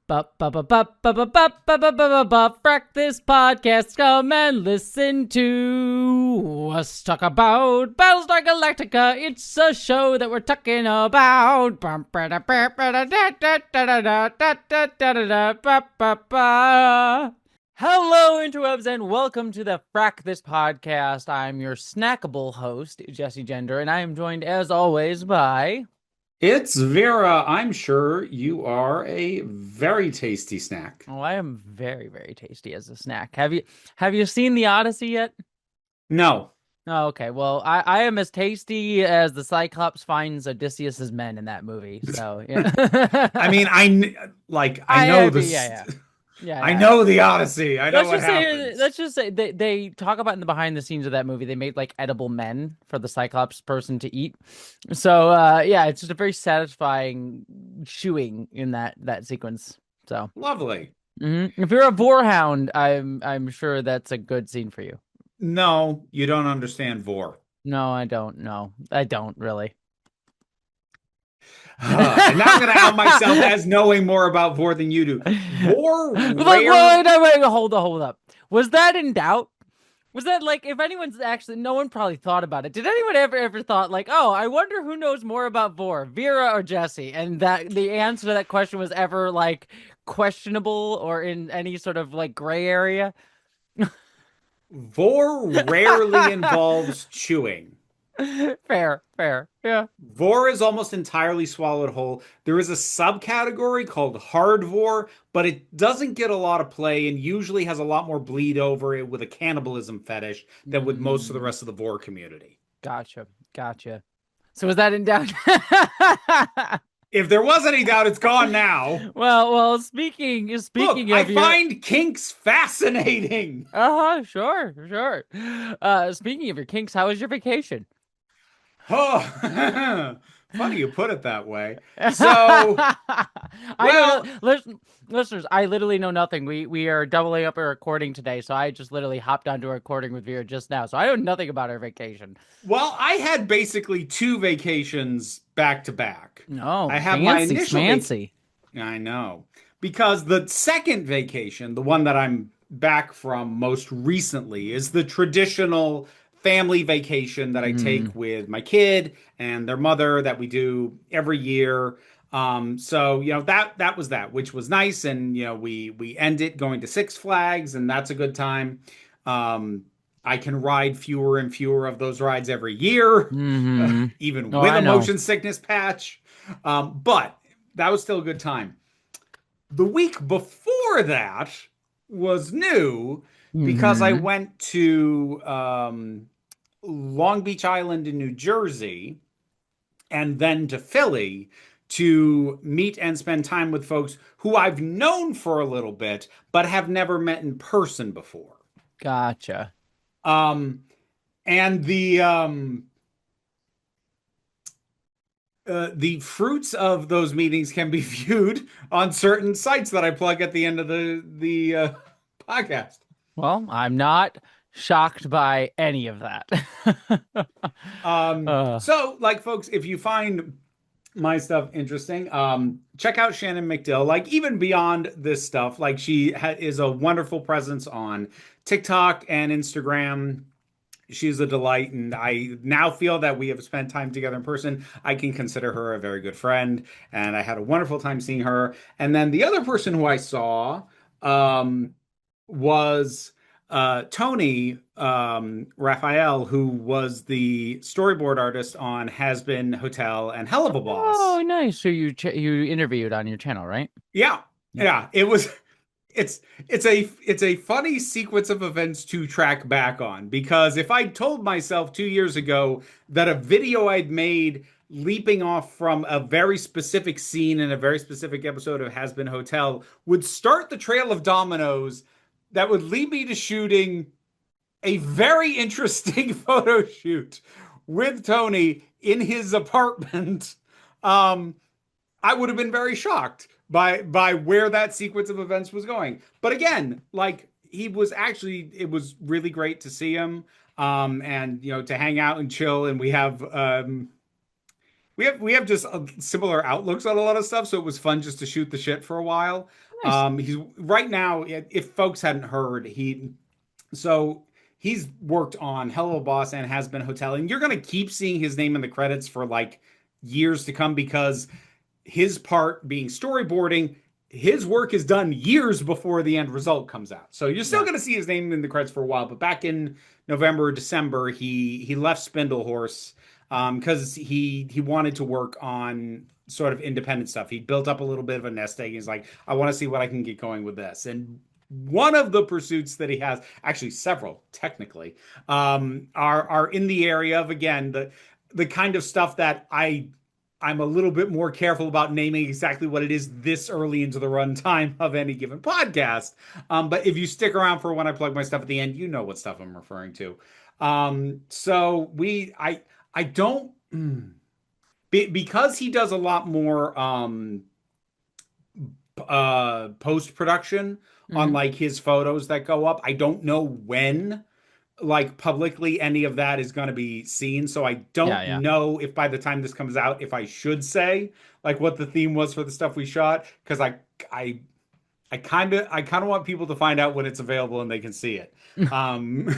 Frak, this podcast, come and listen to us talk about Battlestar Galactica. It's a show that we're talking about. Hello, interwebs, and welcome to the Frak, this podcast. I'm your snackable host, Jesse Gender, and I am joined, as always, by... It's Vera. I'm sure you are a very tasty snack. Oh, I am very, very tasty as a snack. Have you seen The Odyssey yet? No. Oh, okay. Well, I am as tasty as the Cyclops finds Odysseus's men in that movie. So, yeah. I mean, I know this. Yeah. I know The Odyssey. I know what happens. Let's just say they talk about in the behind the scenes of that movie. They made like edible men for the Cyclops person to eat. So yeah, it's just a very satisfying chewing in that sequence. So Lovely. If you're a boarhound, I'm sure that's a good scene for you. No, you don't understand Vor. No, I don't. No, I don't really. And now I'm going to out myself as knowing more about Vor than you do. Vor, wait, hold up. Was that in doubt? Was that like, if anyone's actually, no one probably thought about it. Did anyone ever thought like, oh, I wonder who knows more about Vor, Vera or Jesse? And that the answer to that question was ever like questionable or in any sort of like gray area? Vor rarely involves chewing. Fair. Yeah. Vor is almost entirely swallowed whole. There is a subcategory called hard Vor, but it doesn't get a lot of play and usually has a lot more bleed over it with a cannibalism fetish than with most of the rest of the Vor community. Gotcha. So was that in doubt? If there was any doubt, it's gone now. Well, speaking Look, of I find kinks fascinating. Sure. Speaking of your kinks, how was your vacation? Oh, funny you put it that way. So, listeners, I literally know nothing. We are doubling up our recording today, so I just literally hopped onto a recording with Vera just now. So I know nothing about our vacation. Well, I had basically two vacations back to back. No, I have my initial fancy. I know. Because the second vacation, the one that I'm back from most recently, is the traditional family vacation that I take with my kid and their mother that we do every year. So, that was that, which was nice. And, we end it going to Six Flags, and that's a good time. I can ride fewer and fewer of those rides every year, even with a motion sickness patch. But that was still a good time. The week before that was new because I went to Long Beach Island in New Jersey and then to Philly to meet and spend time with folks who I've known for a little bit but have never met in person before. Gotcha. And the fruits of those meetings can be viewed on certain sites that I plug at the end of the podcast. Well, I'm not shocked by any of that. So, like, folks, if you find my stuff interesting, check out Shannon McDill. Like, even beyond this stuff, like, she is a wonderful presence on TikTok and Instagram. She's a delight, and I now feel that we have spent time together in person. I can consider her a very good friend, and I had a wonderful time seeing her. And then the other person who I saw was Tony Raphael, who was the storyboard artist on Has Been Hotel and Hell of a Boss. Oh, nice. So you interviewed on your channel, right? Yeah. It was. It's a funny sequence of events to track back on, because if I told myself 2 years ago that a video I'd made leaping off from a very specific scene in a very specific episode of Has Been Hotel would start the trail of dominoes that would lead me to shooting a very interesting photo shoot with Tony in his apartment, I would have been very shocked by where that sequence of events was going. But again, like, it was really great to see him, and to hang out and chill. And we have we have just similar outlooks on a lot of stuff, so it was fun just to shoot the shit for a while. Nice. He's right now, if folks hadn't heard, so he's worked on Hello Boss and Has Been Hotel, and you're gonna keep seeing his name in the credits for like years to come because his part being storyboarding, his work is done years before the end result comes out. So you're still Yeah. going to see his name in the credits for a while. But back in November, December, he left Spindlehorse because he wanted to work on sort of independent stuff. He built up a little bit of a nest egg. He's like, I want to see what I can get going with this. And one of the pursuits that he has, actually several technically, are in the area of again the kind of stuff that I'm a little bit more careful about naming exactly what it is this early into the runtime of any given podcast. But if you stick around for when I plug my stuff at the end, you know what stuff I'm referring to. So I don't because he does a lot more post production on Hmm. like his photos that go up. I don't know when like publicly any of that is going to be seen. So I Yeah, don't yeah. know if by the time this comes out, if I should say like what the theme was for the stuff we shot, because I I kind of want people to find out when it's available and they can see it. Um,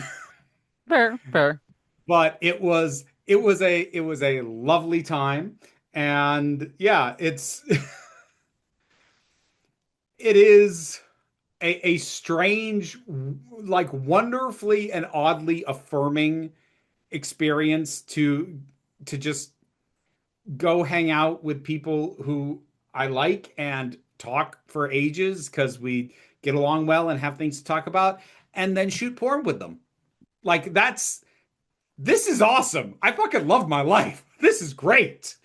Fair, fair. but it was a lovely time, and yeah, it is a strange, like wonderfully and oddly affirming experience to just go hang out with people who I like and talk for ages because we get along well and have things to talk about, and then shoot porn with them. Like this is awesome. I fucking love my life. This is great.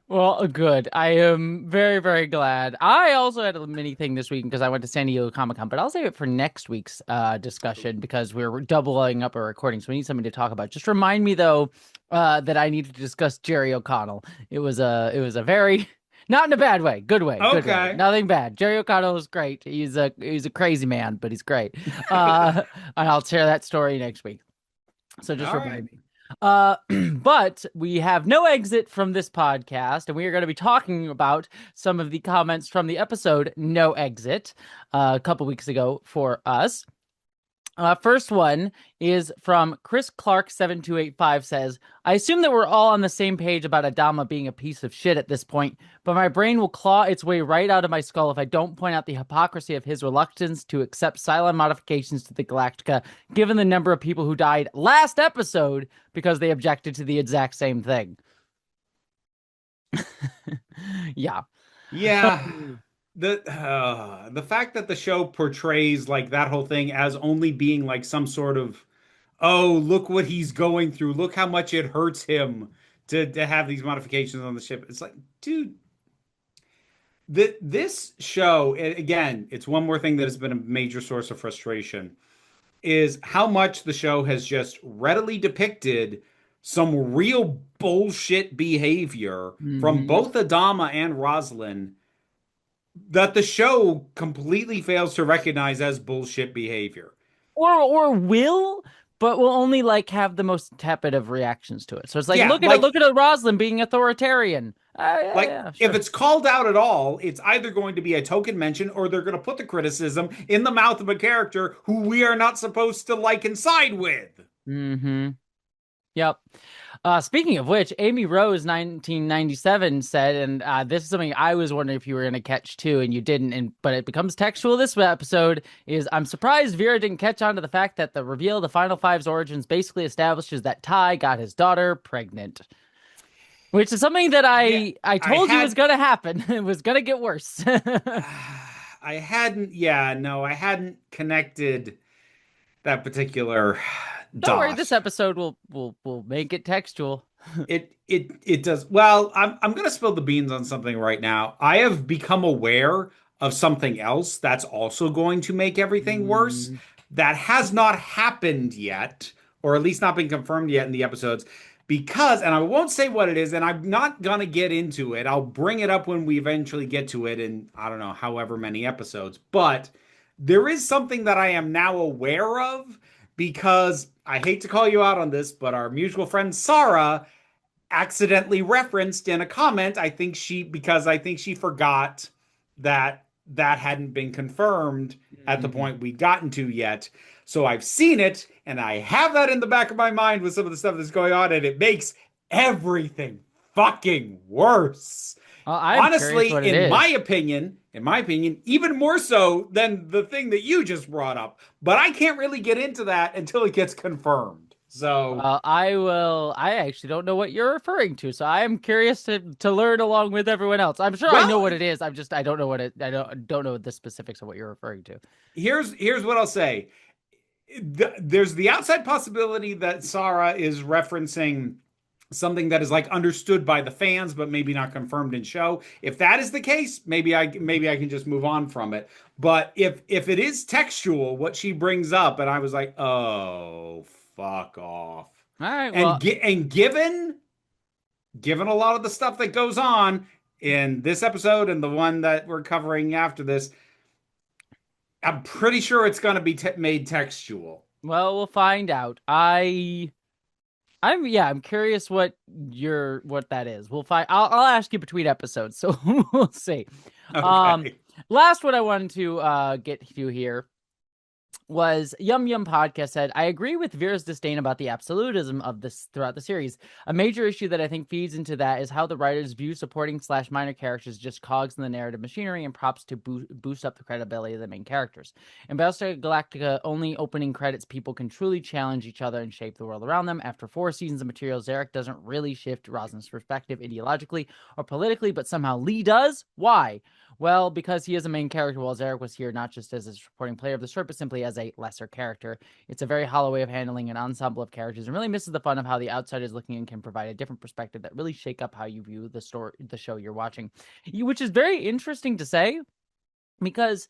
Well, good. I am very, very glad. I also had a mini thing this week because I went to San Diego Comic-Con, but I'll save it for next week's discussion because we're doubling up our recording, so we need something to talk about. Just remind me though that I need to discuss Jerry O'Connell. It was a very not in a bad way, good way, good way. Okay. Nothing bad. Jerry O'Connell is great. He's a crazy man, but he's great. And I'll share that story next week. So just All right. remind me. But we have no exit from this podcast, and we are going to be talking about some of the comments from the episode No Exit a couple weeks ago for us. First one is from Chris Clark 7285 says, I assume that we're all on the same page about Adama being a piece of shit at this point, but my brain will claw its way right out of my skull if I don't point out the hypocrisy of his reluctance to accept Cylon modifications to the Galactica, given the number of people who died last episode because they objected to the exact same thing. Yeah. Yeah. The fact that the show portrays like that whole thing as only being like some sort of, oh, look what he's going through. Look how much it hurts him to have these modifications on the ship. It's like, dude, this show, again, it's one more thing that has been a major source of frustration, is how much the show has just readily depicted some real bullshit behavior from Mm-hmm. both Adama and Roslin that the show completely fails to recognize as bullshit behavior. Or will, but will only like have the most tepid of reactions to it. So it's like Yeah, look at Roslyn being authoritarian. Yeah, like yeah, if sure. it's called out at all, it's either going to be a token mention or they're going to put the criticism in the mouth of a character who we are not supposed to like and side with. Mm-hmm. Yep. Speaking of which, Amy Rose 1997 said, and this is something I was wondering if you were going to catch too, and you didn't, and but it becomes textual this episode, is I'm surprised Vera didn't catch on to the fact that the reveal of the Final Five's origins basically establishes that Ty got his daughter pregnant. Which is something that Yeah, I I told you was had gonna happen. It was gonna get worse. I hadn't, yeah, no, I hadn't connected that particular Don't worry, this dot. episode will make it textual. It does. Well, I'm gonna spill the beans on something right now. I have become aware of something else that's also going to make everything worse. Mm, That has not happened yet, or at least not been confirmed yet in the episodes. Because, and I won't say what it is, and I'm not gonna get into it. I'll bring it up when we eventually get to it in, I don't know, however many episodes. But there is something that I am now aware of because I hate to call you out on this, but our mutual friend Sarah accidentally referenced in a comment. Because I think she forgot that that hadn't been confirmed at the Mhm. point we'd gotten to yet. So I've seen it, and I have that in the back of my mind with some of the stuff that's going on, and it makes everything fucking worse. I'm curious Honestly, what it is. in my opinion, even more so than the thing that you just brought up. But I can't really get into that until it gets confirmed. So, I will. I actually don't know what you're referring to, so I am curious to learn along with everyone else. I'm sure I know well, what it is. I don't know what it. I don't know the specifics of what you're referring to. here's what I'll say. There's the outside possibility that Sarah is referencing something that is like understood by the fans but maybe not confirmed in show. If that is the case, maybe I can just move on from it. But if it is textual what she brings up, and I was like, "Oh, fuck off." All right. And Well, given a lot of the stuff that goes on in this episode and the one that we're covering after this, I'm pretty sure it's going to be made textual. we'll find out. I'm curious what that is. We'll find. I'll ask you between episodes, so we'll see. Um, Okay. Last one I wanted to get to here was Yum Yum Podcast said, I agree with Vera's disdain about the absolutism of this throughout the series. A major issue that I think feeds into that is how the writers view supporting / minor characters just cogs in the narrative machinery and props to boost up the credibility of the main characters. In Battlestar Galactica, only opening credits people can truly challenge each other and shape the world around them. After 4 seasons of material, Zarek doesn't really shift Rosin's perspective ideologically or politically, but somehow Lee does. Why? Well, because he is a main character, while Zarek was here not just as a supporting player of the short, but simply as a lesser character. It's a very hollow way of handling an ensemble of characters and really misses the fun of how the outsiders looking in can provide a different perspective that really shake up how you view the show you're watching. Which is very interesting to say because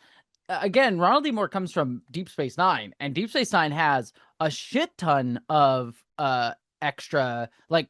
again, Ronald D. Moore comes from Deep Space Nine, and Deep Space Nine has a shit ton of extra like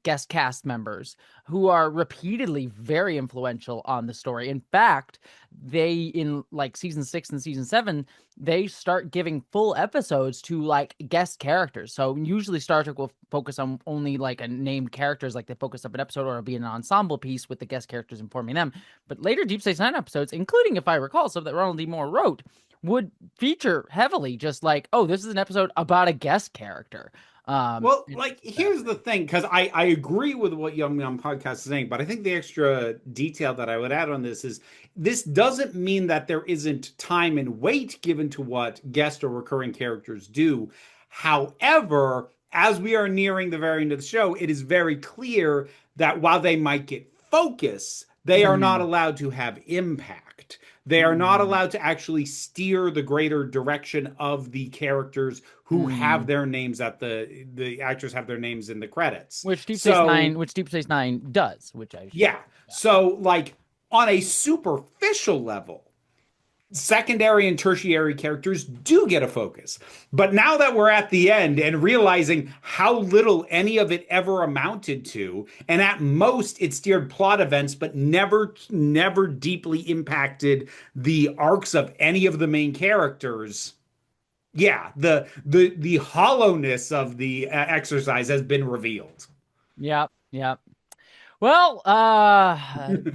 guest cast members who are repeatedly very influential on the story. In fact, they in like season 6 and season 7, they start giving full episodes to like guest characters. So usually Star Trek will focus on only like a named characters, like they focus up an episode or it'll be an ensemble piece with the guest characters informing them. But later Deep Space Nine episodes, including if I recall, some that Ronald D. Moore wrote, would feature heavily just like, oh, this is an episode about a guest character. Well, It's like here's the fascinating. thing, because I agree with what Young Young Podcast is saying, but I think the extra detail that I would add on this is this doesn't mean that there isn't time and weight given to what guest or recurring characters do. However, as we are nearing the very end of the show, it is very clear that while they might get focus, they are not Mm, allowed to have impact. They are not mm, allowed to actually steer the greater direction of the characters who have mm. their names at the actors have their names in the credits. Which So, Deep Space Nine does, which I should. yeah. So like on a superficial level, secondary and tertiary characters do get a focus. But now that we're at the end and realizing how little any of it ever amounted to, and at most it steered plot events, but never deeply impacted the arcs of any of the main characters. Yeah, the hollowness of the exercise has been revealed. Yep, yep. Well,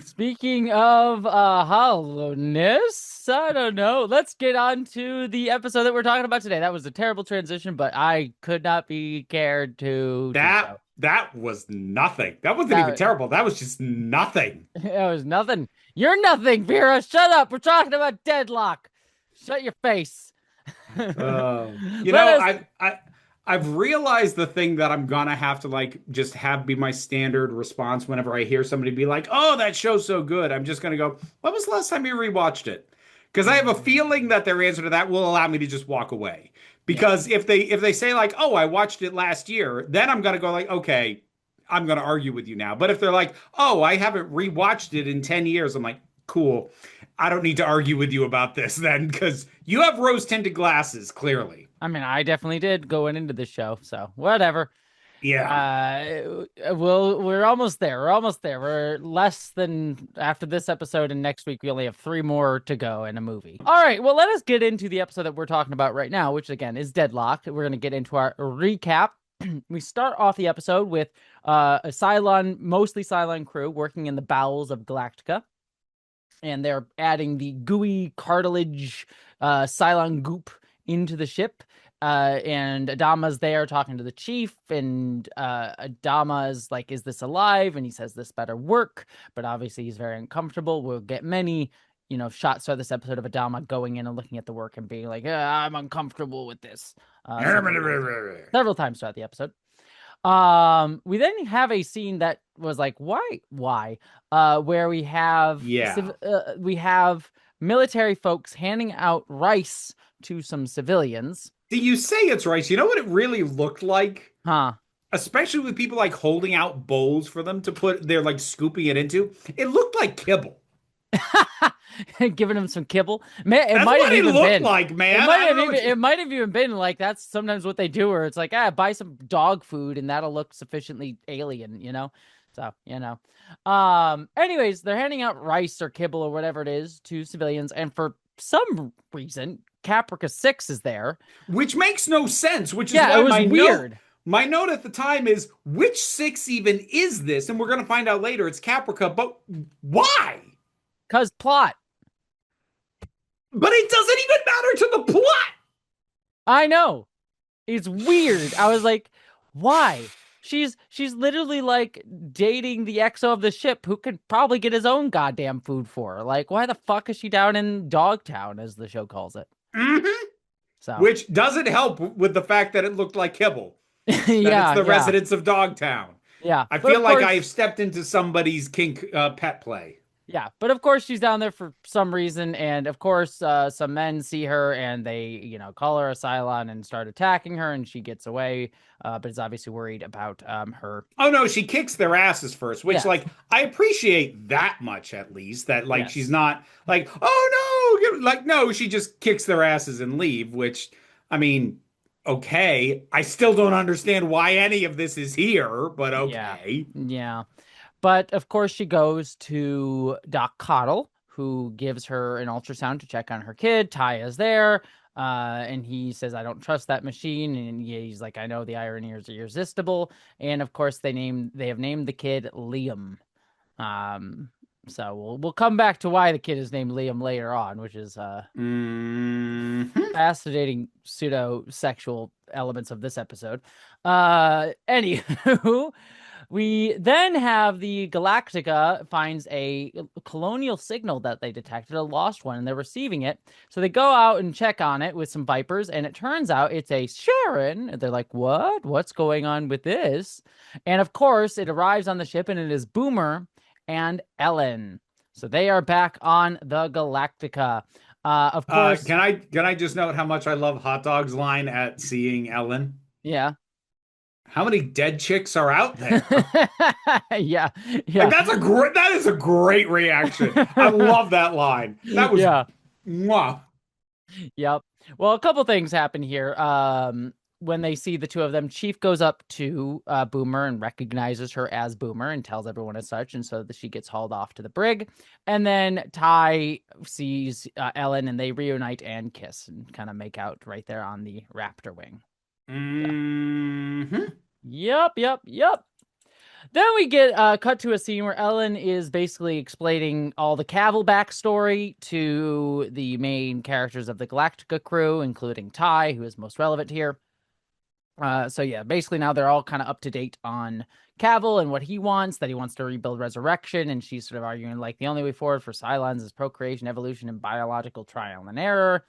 speaking of hollowness, I don't know. Let's get on to the episode that we're talking about today. That was a terrible transition, but I could not be cared to do so. That was nothing. That wasn't even That terrible. That was just nothing. it was nothing. You're nothing, Vera. Shut up. We're talking about Deadlock. Shut your face. You Let know, us. I've realized the thing that I'm gonna have to like just have be my standard response whenever I hear somebody be like, "Oh, that show's so good." I'm just gonna go, "When was the last time you rewatched it?" Because I have a feeling that their answer to that will allow me to just walk away. Yeah. Because if they say like, "Oh, I watched it last year," then I'm gonna go like, "Okay, I'm gonna argue with you now." But if they're like, "Oh, I haven't rewatched it in 10 years," I'm like, "Cool. I don't need to argue with you about this then, because you have rose tinted glasses, clearly." I mean, I definitely did going into the show, so whatever. Yeah. We're almost there. We're almost there. We're less than after this episode, and next week we only have 3 more to go in a movie. All right, well, let us get into the episode that we're talking about right now, which again is Deadlock. We're gonna get into our recap We start off the episode with a Cylon, mostly Cylon crew working in the bowels of Galactica, and they're adding the gooey cartilage Cylon goop into the ship. And Adama's there talking to the chief, and Adama's like, "Is this alive?" And he says, "This better work." But obviously, he's very uncomfortable. We'll get many, shots throughout this episode of Adama going in and looking at the work and being like, "I'm uncomfortable with this." Several times throughout the episode. We then have a scene that was like, why? Where Yeah. we have military folks handing out rice to some civilians. Do you say it's rice? You know what it really looked like? Huh. Especially with people like holding out bowls for them to put, they're like scooping it into. It looked like kibble. Giving them some kibble. Man, it That's might what have it even looked been. like, man. It might have even been like that's sometimes what they do, where it's like, buy some dog food and that'll look sufficiently alien. So, anyways, they're handing out rice or kibble or whatever it is to civilians, and for some reason, Caprica 6 is there. Which makes no sense, which is Yeah, why it was weird. my note at the time is, which six even is this? And we're going to find out later it's Caprica, but why? Cause plot. But it doesn't even matter to the plot. I know. It's weird. I was like, why? She's literally like dating the XO of the ship who could probably get his own goddamn food for her. Like, why the fuck is she down in Dogtown, as the show calls it? Mm-hmm. So, Which doesn't help with the fact that it looked like kibble. That yeah, it's the yeah, residents of Dogtown. yeah. I But feel of like course, I've stepped into somebody's kink pet play. yeah, but of course she's down there for some reason, and of course some men see her and they, call her a Cylon and start attacking her, and she gets away, but is obviously worried about her. Oh no, she kicks their asses first, which Yes, like I appreciate that much at least. That like she's yes, not like, oh no, like no, she just kicks their asses and leave, which I mean, okay. I still don't understand why any of this is here, but yeah, okay. yeah. But of course, she goes to Doc Coddle, who gives her an ultrasound to check on her kid. Ty is there, and he says, "I don't trust that machine." And he's like, "I know the irony is irresistible." And of course, they have named the kid Liam. Um, so we'll come back to why the kid is named Liam later on, which is Mhm. fascinating pseudo sexual elements of this episode. Anywho. We then have the Galactica finds a colonial signal that they detected, a lost one, and they're receiving it. So they go out and check on it with some Vipers, and it turns out it's a Sharon. And they're like, what? What's going on with this? And of course, it arrives on the ship, and it is Boomer and Ellen. So they are back on the Galactica. Of course. Can I just note how much I love Hot Dog's line at seeing Ellen? Yeah. How many dead chicks are out there? Yeah. Like Yeah. that is a great reaction. I love that line. That was Yeah. mwah. Yep. Well, a couple things happen here. When they see the two of them, Chief goes up to Boomer and recognizes her as Boomer and tells everyone as such, and so she gets hauled off to the brig. And then Ty sees Ellen, and they reunite and kiss and kind of make out right there on the Raptor wing. Mm-hmm. Yep. Then we get cut to a scene where Ellen is basically explaining all the Cavil backstory to the main characters of the Galactica crew, including Ty, who is most relevant here. So yeah, basically now they're all kind of up to date on Cavil and what he wants, that he wants to rebuild Resurrection, and she's sort of arguing like the only way forward for Cylons is procreation, evolution, and biological trial and error.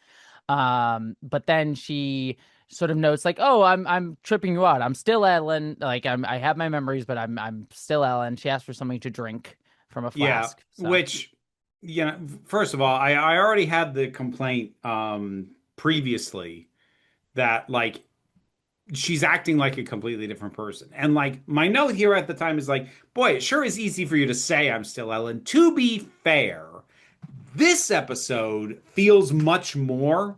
But then she sort of notes like, "Oh, I'm tripping you out. I'm still Ellen. Like I have my memories, but I'm still Ellen." She asks for something to drink from a Yeah, flask. So. which first of all, I already had the complaint previously that like she's acting like a completely different person. And like my note here at the time is like, boy, it sure is easy for you to say I'm still Ellen. To be fair, this episode feels much more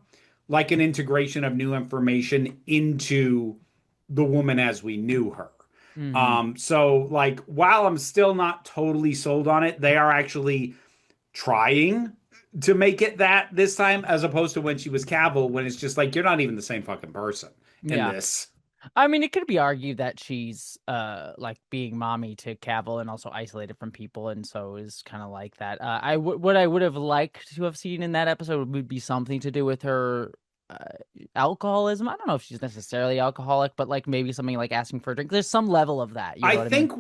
like an integration of new information into the woman as we knew her. So like while I'm still not totally sold on it, they are actually trying to make it that this time, as opposed to when she was Cavill, when it's just like you're not even the same fucking person in Yeah. this. I mean, it could be argued that she's like being mommy to Cavill and also isolated from people, and so is kind of like that. What I would have liked to have seen in that episode would be something to do with her uh, alcoholism. I don't know if she's necessarily alcoholic, but like maybe something like asking for a drink. There's some level of that. You know what I mean? I think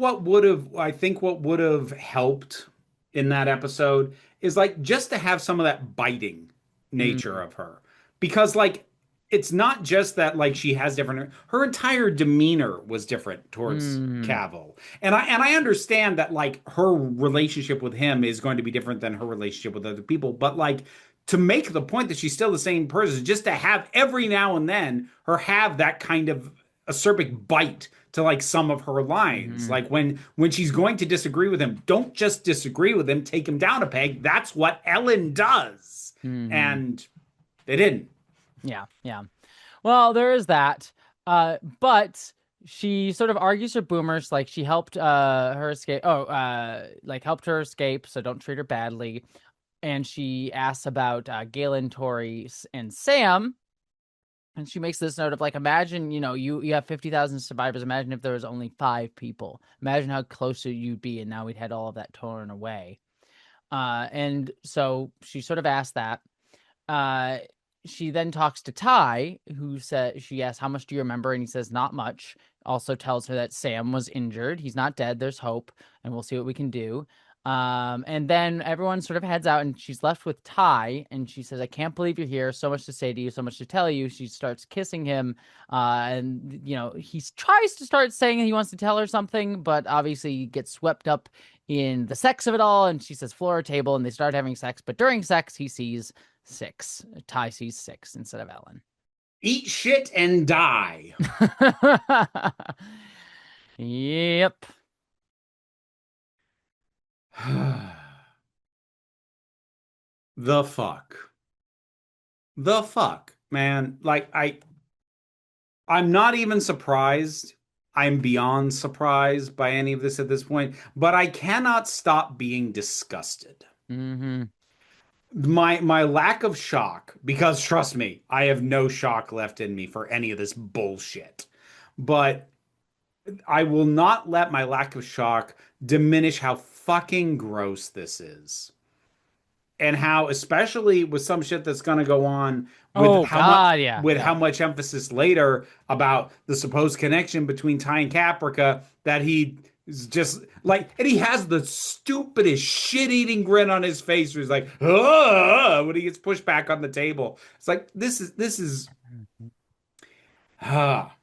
what would have helped in that episode is like just to have some of that biting nature Mm, of her. Because like it's not just that like she has different her entire demeanor was different towards mm, Cavill. And I understand that like her relationship with him is going to be different than her relationship with other people, but like to make the point that she's still the same person, just to have every now and then her have that kind of acerbic bite to like some of her lines. mm, Like when she's going to disagree with him, don't just disagree with him, take him down a peg. That's what Ellen does. mm. And they didn't. Yeah, yeah. Well, there is that. But she sort of argues with Boomers, like she helped her escape. Oh, like helped her escape, so don't treat her badly. And she asks about Galen, Tori, and Sam. And she makes this note of like, imagine, you have 50,000 survivors. Imagine if there was only 5 people. Imagine how close you'd be, and now we'd had all of that torn away. And so she sort of asked that. Uh, she then talks to Ty, who says, she asks, how much do you remember? And he says, not much. Also tells her that Sam was injured. He's not dead. There's hope, and we'll see what we can do. And then everyone sort of heads out, and she's left with Ty, and she says, I can't believe you're here. So much to say to you, so much to tell you. She starts kissing him. And, he tries to start saying he wants to tell her something, but obviously gets swept up in the sex of it all. And she says, floor or table, and they start having sex. But during sex, he sees 6. Ty sees 6 instead of Ellen. Eat shit and die. Yep. The fuck. The fuck, man. Like I'm not even surprised. I'm beyond surprised by any of this at this point, but I cannot stop being disgusted. Mm-hmm. My lack of shock, because trust me, I have no shock left in me for any of this bullshit. But I will not let my lack of shock diminish how fucking gross this is. And how, especially with some shit that's gonna go on Oh God, yeah, with yeah. how much emphasis later about the supposed connection between Ty and Caprica, that he is just like, and he has the stupidest shit-eating grin on his face where he's like, when he gets pushed back on the table. It's like this is ah.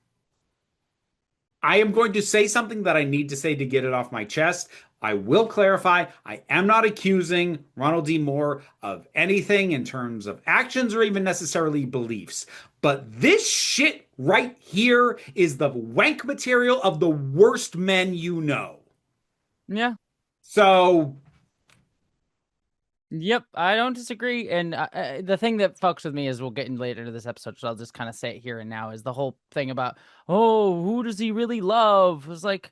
I am going to say something that I need to say to get it off my chest. I will clarify, I am not accusing Ronald D. Moore of anything in terms of actions or even necessarily beliefs. But this shit right here is the wank material of the worst men you know. Yeah. So, Yep, I don't disagree. And the thing that fucks with me is we'll get in later into this episode, so I'll just kind of say it here and now, is the whole thing about, oh, who does he really love? It was like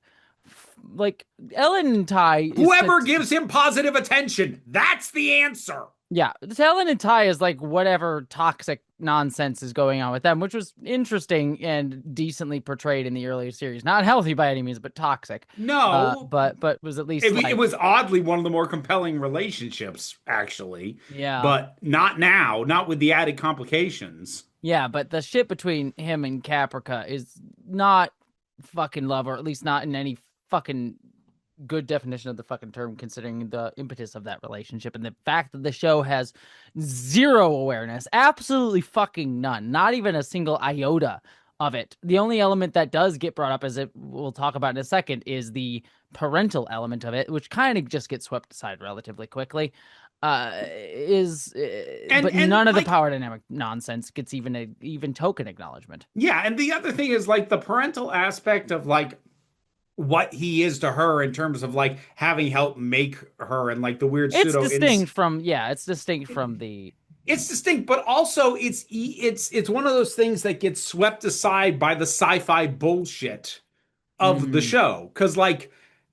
Ellen and Ty is whoever gives him positive attention, that's the answer. yeah, Ellen and Ty is like whatever toxic nonsense is going on with them, which was interesting and decently portrayed in the earlier series. Not healthy by any means, but toxic. No, But was at least it like, was oddly one of the more compelling relationships, actually. yeah. But not now, not with the added complications. Yeah, but the shit between him and Caprica is not fucking love, or at least not in any fucking good definition of the fucking term, considering the impetus of that relationship and the fact that the show has zero awareness, absolutely fucking none, not even a single iota of it. The only element that does get brought up, as it we'll talk about in a second, is the parental element of it, which kind of just gets swept aside relatively quickly. But And none of the like, power dynamic nonsense gets even token acknowledgement. yeah, and the other thing is like the parental aspect of like what he is to her in terms of like having helped make her and like the weird It's pseudo ins distinct from, yeah, it's distinct from the. it's distinct, but also it's one of those things that gets swept aside by the sci-fi bullshit of the Mm, show. Because like,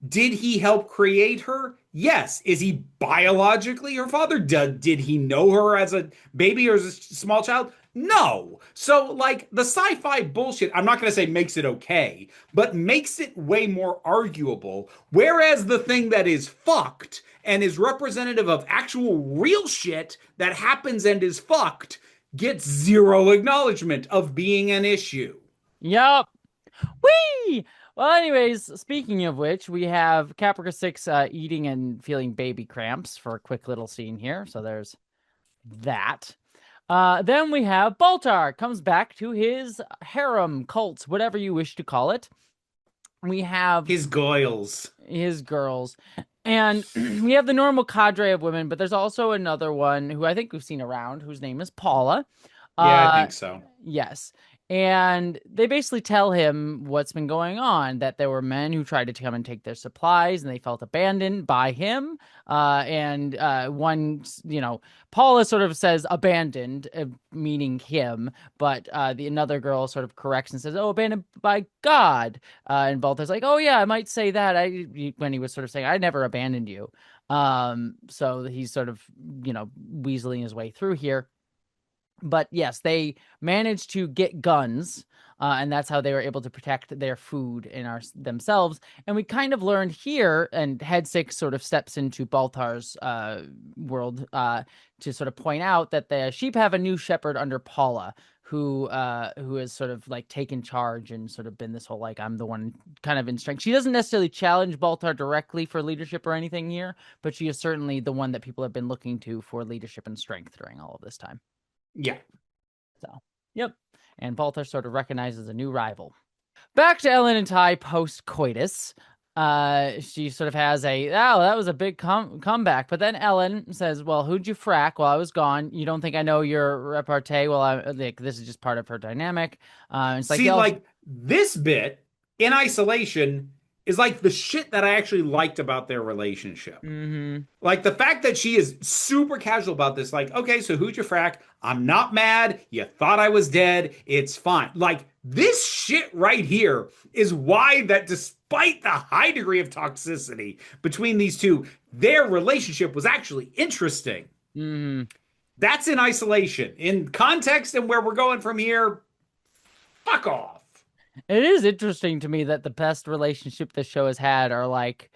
did he help create her? Yes. Is he biologically her father? Did he know her as a baby or as a small child? No. So, like, the sci-fi bullshit, I'm not going to say makes it okay, but makes it way more arguable. Whereas the thing that is fucked and is representative of actual real shit that happens and is fucked gets zero acknowledgement of being an issue. Yup. Whee! Well, anyways, speaking of which, we have Caprica 6 eating and feeling baby cramps for a quick little scene here. So there's that. Then we have Baltar comes back to his harem, cult, whatever you wish to call it. We have His goils. his girls. And we have the normal cadre of women, but there's also another one who I think we've seen around, whose name is Paula. Yeah, I Uh, think so. yes. And they basically tell him what's been going on, that there were men who tried to come and take their supplies and they felt abandoned by him. One, Paula sort of says abandoned, meaning him, but the another girl sort of corrects and says, "Oh, abandoned by God." And Baltar's like, "Oh yeah, I might say that." When he was sort of saying, "I never abandoned you." So he's sort of weaseling his way through here. But yes, they managed to get guns, and that's how they were able to protect their food and themselves. And we kind of learned here, and Head Six sort of steps into Baltar's world to sort of point out that the sheep have a new shepherd under Paula, who has sort of like taken charge and sort of been this whole like I'm the one kind of in strength. She doesn't necessarily challenge Baltar directly for leadership or anything here, but she is certainly the one that people have been looking to for leadership and strength during all of this time. Yeah. So, yep. And Baltar sort of recognizes a new rival. Back to Ellen and Ty post coitus. She sort of has that was a big comeback. But then Ellen says, "Well, who'd you frack while I was gone? You don't think I know your repartee? Well, this is just part of her dynamic." It's like, See, like this bit in isolation is like the shit that I actually liked about their relationship. mm-hmm. Like the fact that she is super casual about this, like, okay, so who'd you frack? I'm not mad. You thought I was dead. It's fine. Like this shit right here is why that despite the high degree of toxicity between these two, their relationship was actually interesting. Mm-hmm. That's in isolation. In context and where we're going from here, fuck off. It is interesting to me that the best relationship the show has had are like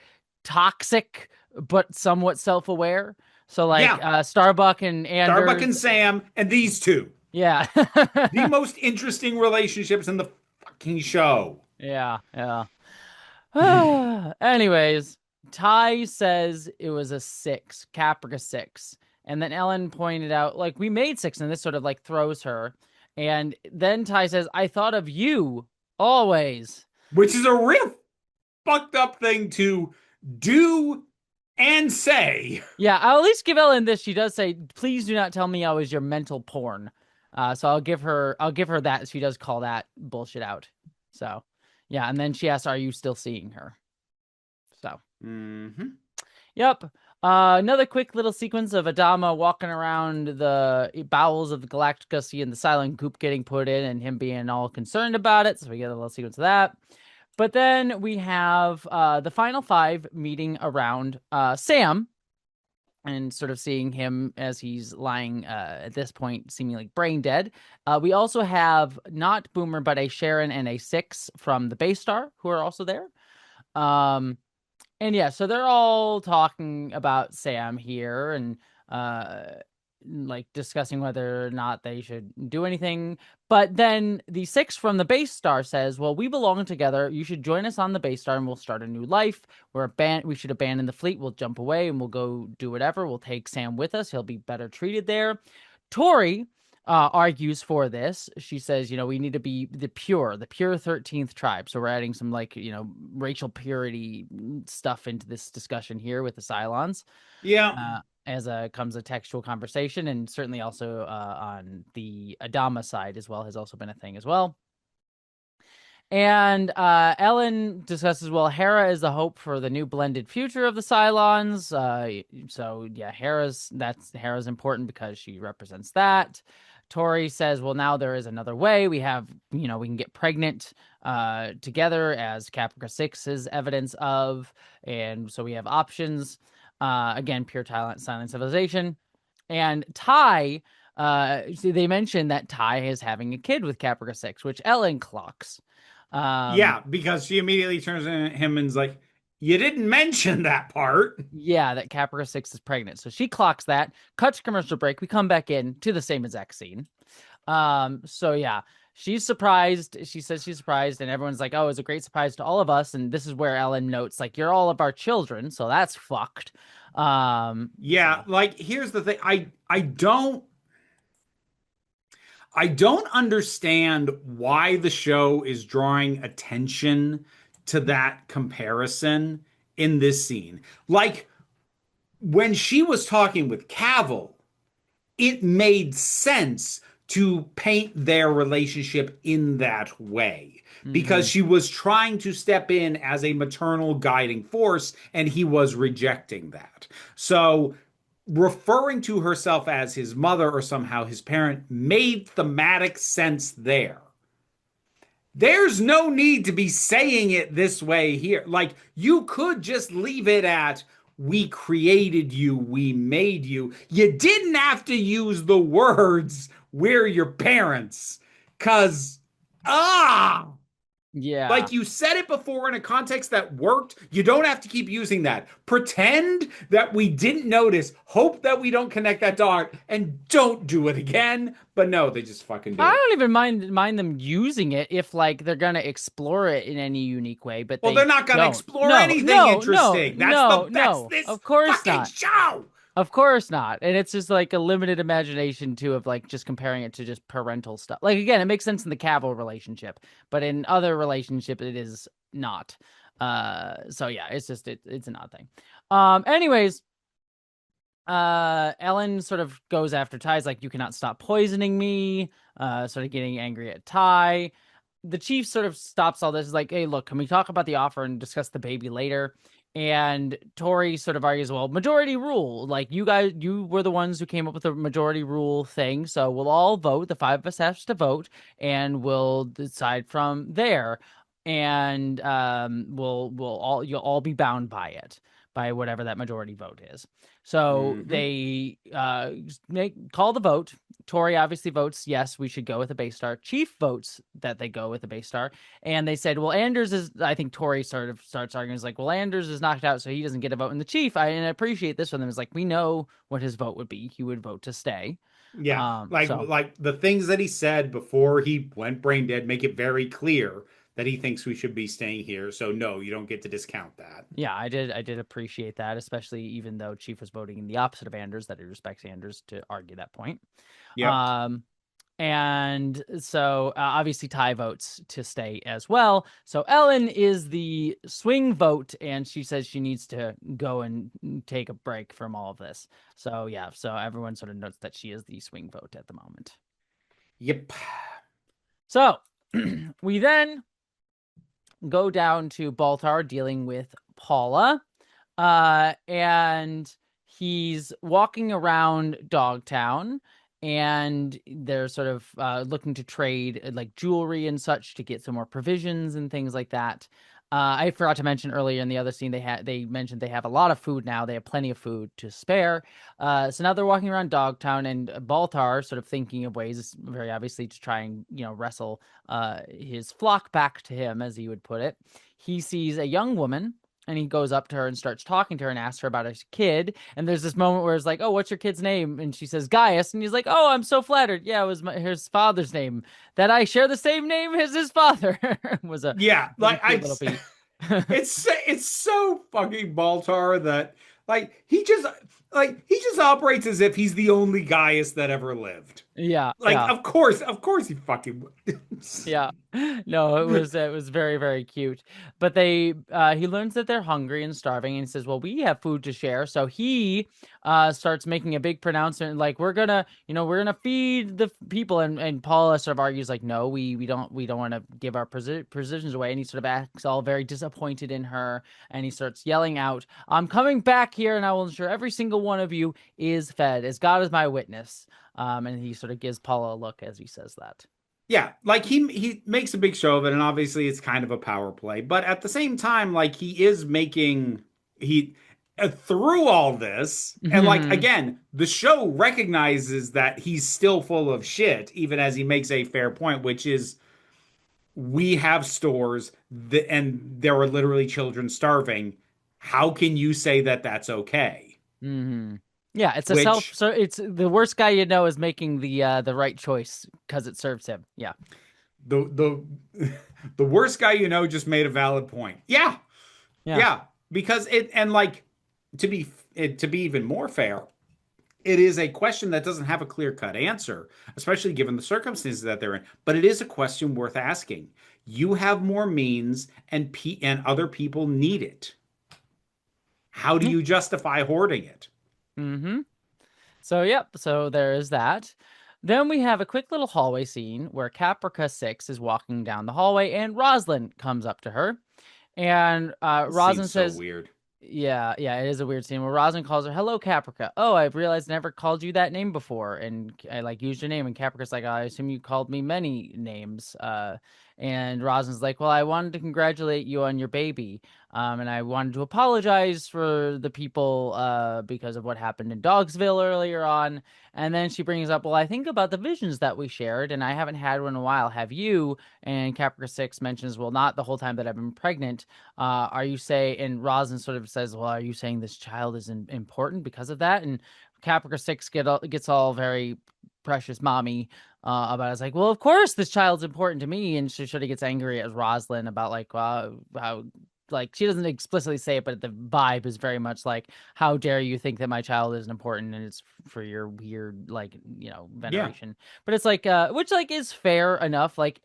toxic but somewhat self-aware. So like Yeah, Starbuck and Starbuck and Anders. Sam and these two. Yeah. The most interesting relationships in the fucking show. Yeah, yeah. Anyways, Ty says it was a 6, Caprica 6. And then Ellen pointed out, like, we made 6, and this sort of like throws her. And then Ty says, "I thought of you always." Which is a real fucked up thing to do and say. Yeah, I'll at least give Ellen this. She does say, "Please do not tell me I was your mental porn." So I'll give her that. She does call that bullshit out. So, yeah, and then she asks, "Are you still seeing her?" So, yep. Another quick little sequence of Adama walking around the bowels of the Galactica, seeing the silent goop getting put in and him being all concerned about it. So we get a little sequence of that. But then we have the final 5 meeting around Sam and sort of seeing him as he's lying at this point, seemingly brain dead. We also have not Boomer, but a Sharon and a 6 from the Base Star who are also there. And yeah, so they're all talking about Sam here and like discussing whether or not they should do anything. But then the 6 from the Base Star says, "Well, we belong together. You should join us on the Base Star and we'll start a new life. We should abandon the fleet. We'll jump away and we'll go do whatever. We'll take Sam with us. He'll be better treated there." Tori argues for this. She says, we need to be the pure 13th tribe. So we're adding some like, racial purity stuff into this discussion here with the Cylons. Yeah. As comes a textual conversation, and certainly also on the Adama side as well has also been a thing as well. And Ellen discusses, well, Hera is the hope for the new blended future of the Cylons. So yeah, Hera's important because she represents that. Tori says, well, now there is another way. We have, we can get pregnant together, as Caprica 6 is evidence of. And so we have options. Again, pure silent civilization. And Ty See, they mentioned that Ty is having a kid with Caprica 6, which Ellen clocks. Um, Yeah, because she immediately turns to him and is like, "You didn't mention that part." yeah, that Caprica 6 is pregnant. So she clocks that, cuts commercial break. We come back in to the same exact scene. So yeah, she's surprised. She says she's surprised, and everyone's like, "Oh, it's a great surprise to all of us." And this is where Ellen notes, like, "You're all of our children, so that's fucked." Yeah, So like here's the thing. I don't understand why the show is drawing attention to that comparison in this scene. Like when she was talking with Cavill, it made sense to paint their relationship in that way because mhm. she was trying to step in as a maternal guiding force and he was rejecting that. So referring to herself as his mother or somehow his parent made thematic sense there. There's no need to be saying it this way here. Like, you could just leave it at, we created you, we made you. You didn't have to use the words, we're your parents. Because, ah, Yeah. like you said it before in a context that worked. You don't have to keep using that. Pretend that we didn't notice. Hope that we don't connect that dot and don't do it again. But no, they just fucking I do it. don't even mind them using it if like they're gonna explore it in any unique way, but Well, they're they not going to don't. explore No, anything no, no, interesting. no, That's no. this Of course fucking not. show. Of course not. And it's just like a limited imagination too of like just comparing it to just parental stuff. Like again, it makes sense in the Cavill relationship, but in other relationships it is not. So yeah, it's just it's an odd thing. Anyways, Ellen sort of goes after Ty's like, you cannot stop poisoning me, sort of getting angry at Ty. The chief sort of stops all this, is like, hey, look, can we talk about the offer and discuss the baby later? And Tori sort of argues, well, majority rule. Like, you guys, you were the ones who came up with the majority rule thing. So we'll all vote. The five of us has to vote, and we'll decide from there. And you'll all be bound by it, by whatever that majority vote is. So Mm-hmm. they call the vote. Tori obviously votes yes, we should go with a base star. Chief votes that they go with a base star, and they said, well, Anders is. I think Tori sort of starts arguing, is like, well, Anders is knocked out, so he doesn't get a vote. And the chief, and I appreciate this from them, is like, we know what his vote would be. He would vote to stay. Yeah, like So like the things that he said before he went brain dead make it very clear that he thinks we should be staying here. So no, you don't get to discount that. yeah, I did appreciate that, especially even though Chief was voting in the opposite of Anders, that he respects Anders to argue that point. Yep. Um, And so obviously Ty votes to stay as well. So Ellen is the swing vote, and she says she needs to go and take a break from all of this. So yeah, so everyone sort of notes that she is the swing vote at the moment. Yep. So we then go down to Baltar dealing with Paula. And he's walking around Dogtown, and they're sort of looking to trade like jewelry and such to get some more provisions and things like that. I forgot to mention earlier in the other scene they mentioned they have a lot of food now. They have plenty of food to spare. So now they're walking around Dogtown, and Baltar sort of thinking of ways, very obviously, to try and wrestle his flock back to him, as he would put it. He sees a young woman, and he goes up to her and starts talking to her and asks her about his kid. And there's this moment where it's like, oh, what's your kid's name? And she says Gaius. And he's like, oh, I'm so flattered. Yeah, it was his father's name. That I share the same name as his father. was a Yeah, was a like cute little beat. it's so fucking Baltar that he just operates as if he's the only Gaius that ever lived. Yeah, Like yeah. of course he fucking would. Yeah. No, it was very, very cute. But he learns that they're hungry and starving, and he says, well, we have food to share. So he starts making a big pronouncement like, we're gonna feed the people. And Paula sort of argues like, no, we don't want to give our positions away. And he sort of acts all very disappointed in her, and he starts yelling out, I'm coming back here, and I will ensure every single one of you is fed, as God is my witness. And he sort of gives Paula a look as he says that. Yeah, like he makes a big show of it, and obviously it's kind of a power play, but at the same time, like he is making he through all this, and like again, the show recognizes that he's still full of shit, even as he makes a fair point, which is we have stores that, and there are literally children starving. How can you say that that's okay? Yeah, it's a self. Which So it's the worst guy you know is making the right choice because it serves him. Yeah, the the worst guy you know just made a valid point. Yeah, yeah. yeah, because it and like to be to be even more fair, it is a question that doesn't have a clear-cut answer, especially given the circumstances that they're in. But it is a question worth asking. You have more means, and other people need it. How do you justify hoarding it? Mm-hmm. So yep. So there is that. Then we have a quick little hallway scene where Caprica 6 is walking down the hallway and Rosalind comes up to her. And This seems Rosalind so says, weird. yeah, yeah, it is a weird scene where Rosalind calls her, "Hello, Caprica. Oh, I've realized I never called you that name before." And I like used your name. And Caprica's like, "I assume you called me many names." And Rosalind's like, "Well, I wanted to congratulate you on your baby. And I wanted to apologize for the people because of what happened in Dogsville earlier on." And then she brings up, "Well, I think about the visions that we shared, and I haven't had one in a while. Have you?" And Caprica 6 mentions, "Well, not the whole time that I've been pregnant. Are you say?" And Rosin sort of says, "Well, are you saying this child is important because of that?" And Caprica 6 gets all very precious mommy about it. It's like, "Well, of course this child's important to me." And she sort of gets angry at Rosalind about like how like she doesn't explicitly say it, but the vibe is very much like, "How dare you think that my child isn't important and it's for your weird like Yeah. veneration." But it's like which like is fair enough. Like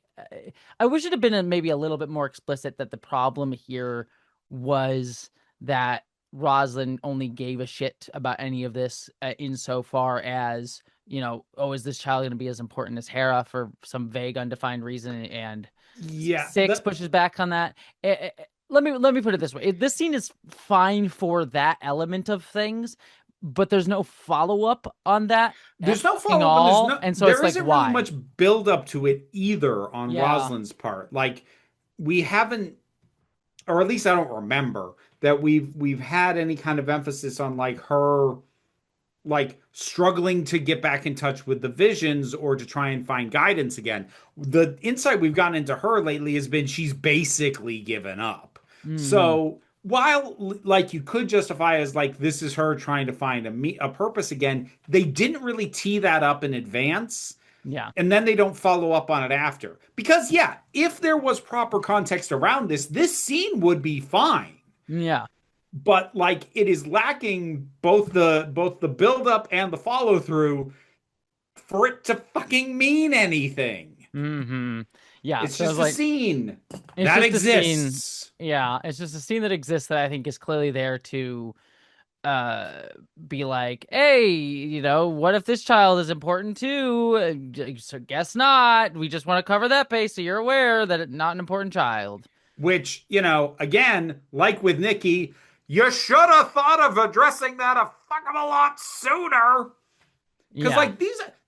I wish it had been maybe a little bit more explicit that the problem here was that Rosalind only gave a shit about any of this insofar as, oh, is this child going to be as important as Hera for some vague, undefined reason? And Yeah. 6 pushes back on that. Let me put it this way: this scene is fine for that element of things, but there's no follow up on that There's no at follow up, and all, and so it's there like, isn't really why? much build up to it either on Yeah. Rosalind's part. Like we haven't, or at least I don't remember that we've had any kind of emphasis on like her like struggling to get back in touch with the visions or to try and find guidance again. The insight we've gotten into her lately has been she's basically given up. Hmm. So while like you could justify as like this is her trying to find a purpose again, they didn't really tee that up in advance. Yeah. And then they don't follow up on it after. Because yeah, if there was proper context around this scene would be fine, Yeah. but like it is lacking both the build up and the follow through for it to fucking mean anything. Hmm. Yeah. It's So it's just a like, scene it's that just a scene. exists. Yeah. It's just a scene that exists that I think is clearly there to uh be like, hey, what if this child is important too? So guess not. We just want to cover that base so you're aware that it's not an important child. Which, again, like with Nikki, you should have thought of addressing that a fuck of a lot sooner. Because Yeah. like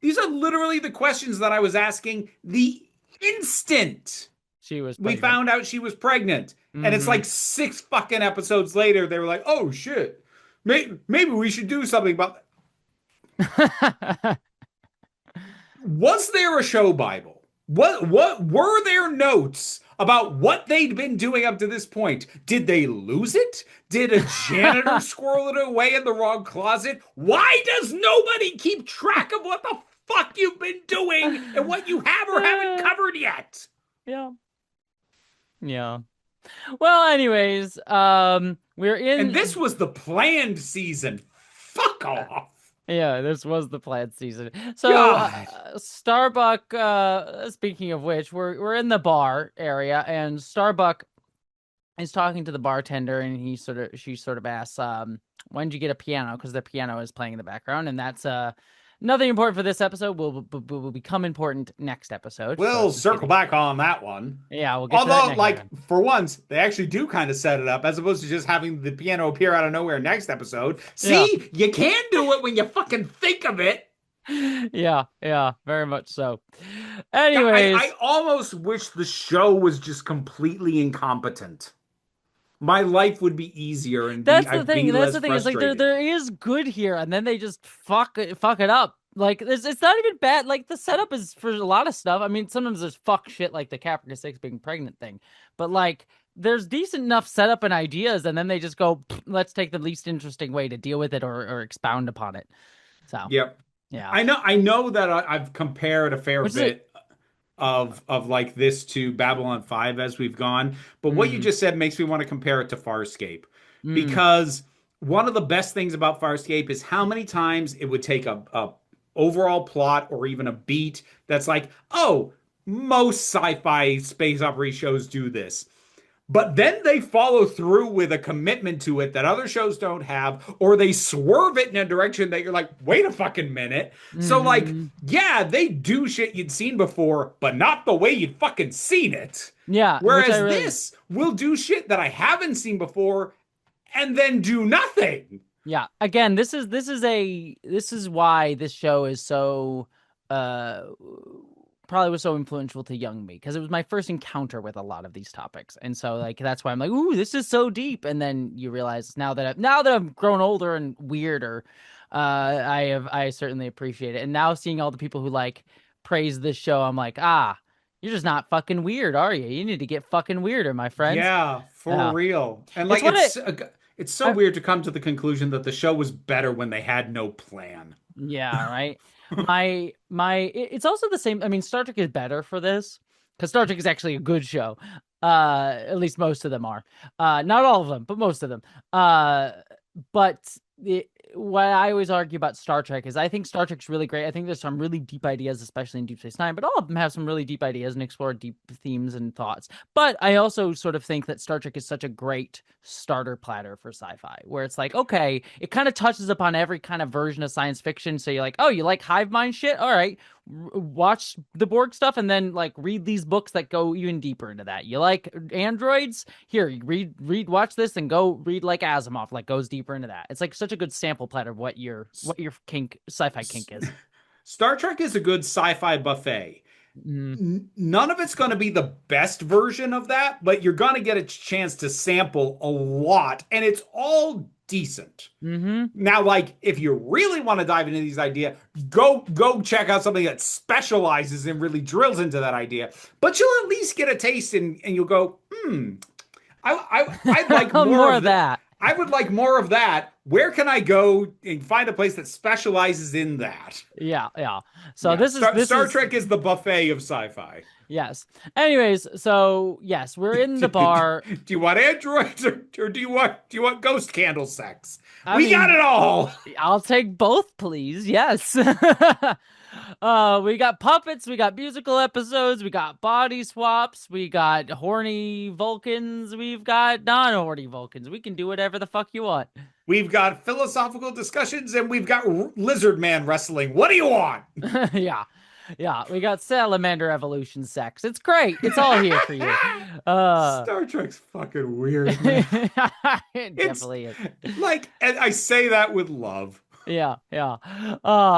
these are literally the questions that I was asking the instant She was we pregnant. found out she was pregnant. And it's Hmm. like 6 fucking episodes later, they were like, oh shit, maybe we should do something about that. Was there a show Bible? What were there notes about what they'd been doing up to this point? Did they lose it? Did a janitor squirrel it away in the wrong closet? Why does nobody keep track of what the fuck you've been doing and what you have or haven't covered yet? Yeah. Yeah. Well, anyways, we're And this in. was the planned season. Fuck off. Yeah, this was the planned season. So, God. Starbuck. Speaking of which, we're in the bar area, and Starbuck is talking to the bartender, and she sort of asks, "When did you get a piano?" Because the piano is playing in the background, and that's nothing important for this episode. Will become important next episode. So We'll just circle kidding. back on that one. Yeah, we'll get to that Although, next like, time. for once, they actually do kind of set it up as opposed to just having the piano appear out of nowhere next episode. Yeah. See, you can do it when you fucking think of it. Yeah, yeah, very much so. I Anyways, almost wish the show was just completely incompetent. my life would be easier and That's the I'd thing. be That's less the thing. Is like frustrated. there is good here, and then they just fuck it up. Like it's not even bad. Like the setup is for a lot of stuff. I mean, sometimes there's fuck shit like the Caprica 6 being pregnant thing, but like there's decent enough setup and ideas, and then they just go, let's take the least interesting way to deal with it or expound upon it. So Yep. yeah, I know that I've compared a fair which is it. bit of like this to Babylon 5 as we've gone, but what you Mm, just said makes me want to compare it to Farscape mm, because one of the best things about Farscape is how many times it would take a overall plot or even a beat that's like, oh, most sci-fi space opera shows do this. But then they follow through with a commitment to it that other shows don't have, or they swerve it in a direction that you're like, wait a fucking minute. So, like, mm-hmm. yeah, they do shit you'd seen before, but not the way you'd fucking seen it. Yeah, which I Whereas really. this will do shit that I haven't seen before and then do nothing. Yeah. Again, this is why this show is so uh probably was so influential to young me because it was my first encounter with a lot of these topics. And so like that's why I'm like, "Ooh, this is so deep." And then you realize now that I've grown older and weirder, I certainly appreciate it. And now seeing all the people who like praise this show, I'm like, "Ah, you're just not fucking weird, are you? You need to get fucking weirder, my friends." Yeah, for Yeah. real. And It's like what it's so I weird to come to the conclusion that the show was better when they had no plan. Yeah, right. It's also the same. I mean, Star Trek is better for this because Star Trek is actually a good show. At least most of them are. Not all of them, but most of them. But what I always argue about Star Trek is I think Star Trek's really great. I think there's some really deep ideas, especially in Deep Space Nine, but all of them have some really deep ideas and explore deep themes and thoughts. But I also sort of think that Star Trek is such a great starter platter for sci-fi, where it's like, okay, it kind of touches upon every kind of version of science fiction. So you're like, oh, you like hive mind shit? All right, watch the Borg stuff and then like read these books that go even deeper into that. You like androids? Here, watch this and go read like Asimov, like goes deeper into that. It's like such a good sample platter of what your kink sci-fi kink is. Star Trek is a good sci-fi buffet. Mm, None of it's going to be the best version of that, but you're going to get a chance to sample a lot, and it's all decent. mm-hmm. Now, like, if you really want to dive into these ideas, go check out something that specializes and really drills into that idea. But you'll at least get a taste, and you'll go, I'd like more More of of that. that. I would like more of that. Where can I go and find a place that specializes in that? Yeah, yeah. So Yeah, this Star is Trek is the buffet of sci-fi. yes. Anyways, so yes, we're in the bar. Do you want androids or do you want ghost candle sex? I We got mean, it all. I'll take both, please. Yes. We got puppets, we got musical episodes, we got body swaps, we got horny Vulcans, we've got non-horny Vulcans. We can do whatever the fuck you want. We've got philosophical discussions and we've got lizard man wrestling. What do you want? Yeah. Yeah, we got salamander evolution sex. It's great. It's all here for you. Uh Star Trek's fucking weird, man. it It's definitely is. like, and I say that with love. Yeah, yeah.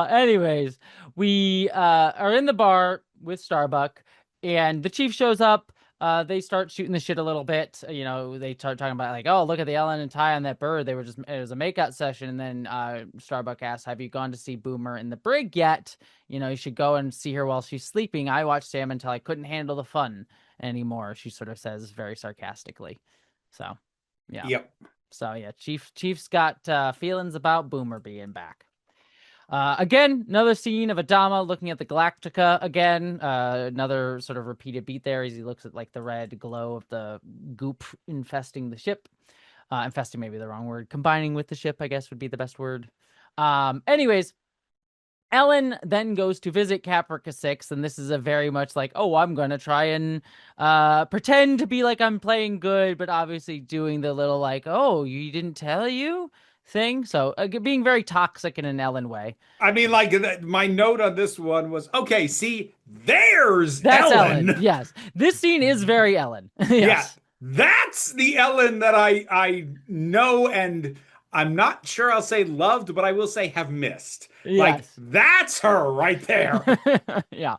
Anyways, we are in the bar with Starbuck and the chief shows up. They start shooting the shit a little bit. You know, they start talking about like, oh, look at the Ellen and Ty on that bird. It was a makeout session. And then Starbuck asks, have you gone to see Boomer in the brig yet? You know, you should go and see her while she's sleeping. I watched Sam until I couldn't handle the fun anymore. She sort of says very sarcastically. So, yeah. Yep. So yeah, Chief's got feelings about Boomer being back. Again, another scene of Adama looking at the Galactica again. Another sort of repeated beat there as he looks at like the red glow of the goop infesting the ship. Infesting may be the wrong word. Combining with the ship, I guess, would be the best word. Anyways, Ellen then goes to visit Caprica 6, and this is a very much like, oh, I'm going to try and pretend to be like I'm playing good, but obviously doing the little like, oh, you didn't tell you thing. So being very toxic in an Ellen way. I mean, like my note on this one was, okay, see, there's That's Ellen. Yes. This scene is very Ellen. Yes. Yeah, that's the Ellen that I know and I'm not sure I'll say loved, but I will say have missed. Like Yes. that's her right there. Yeah.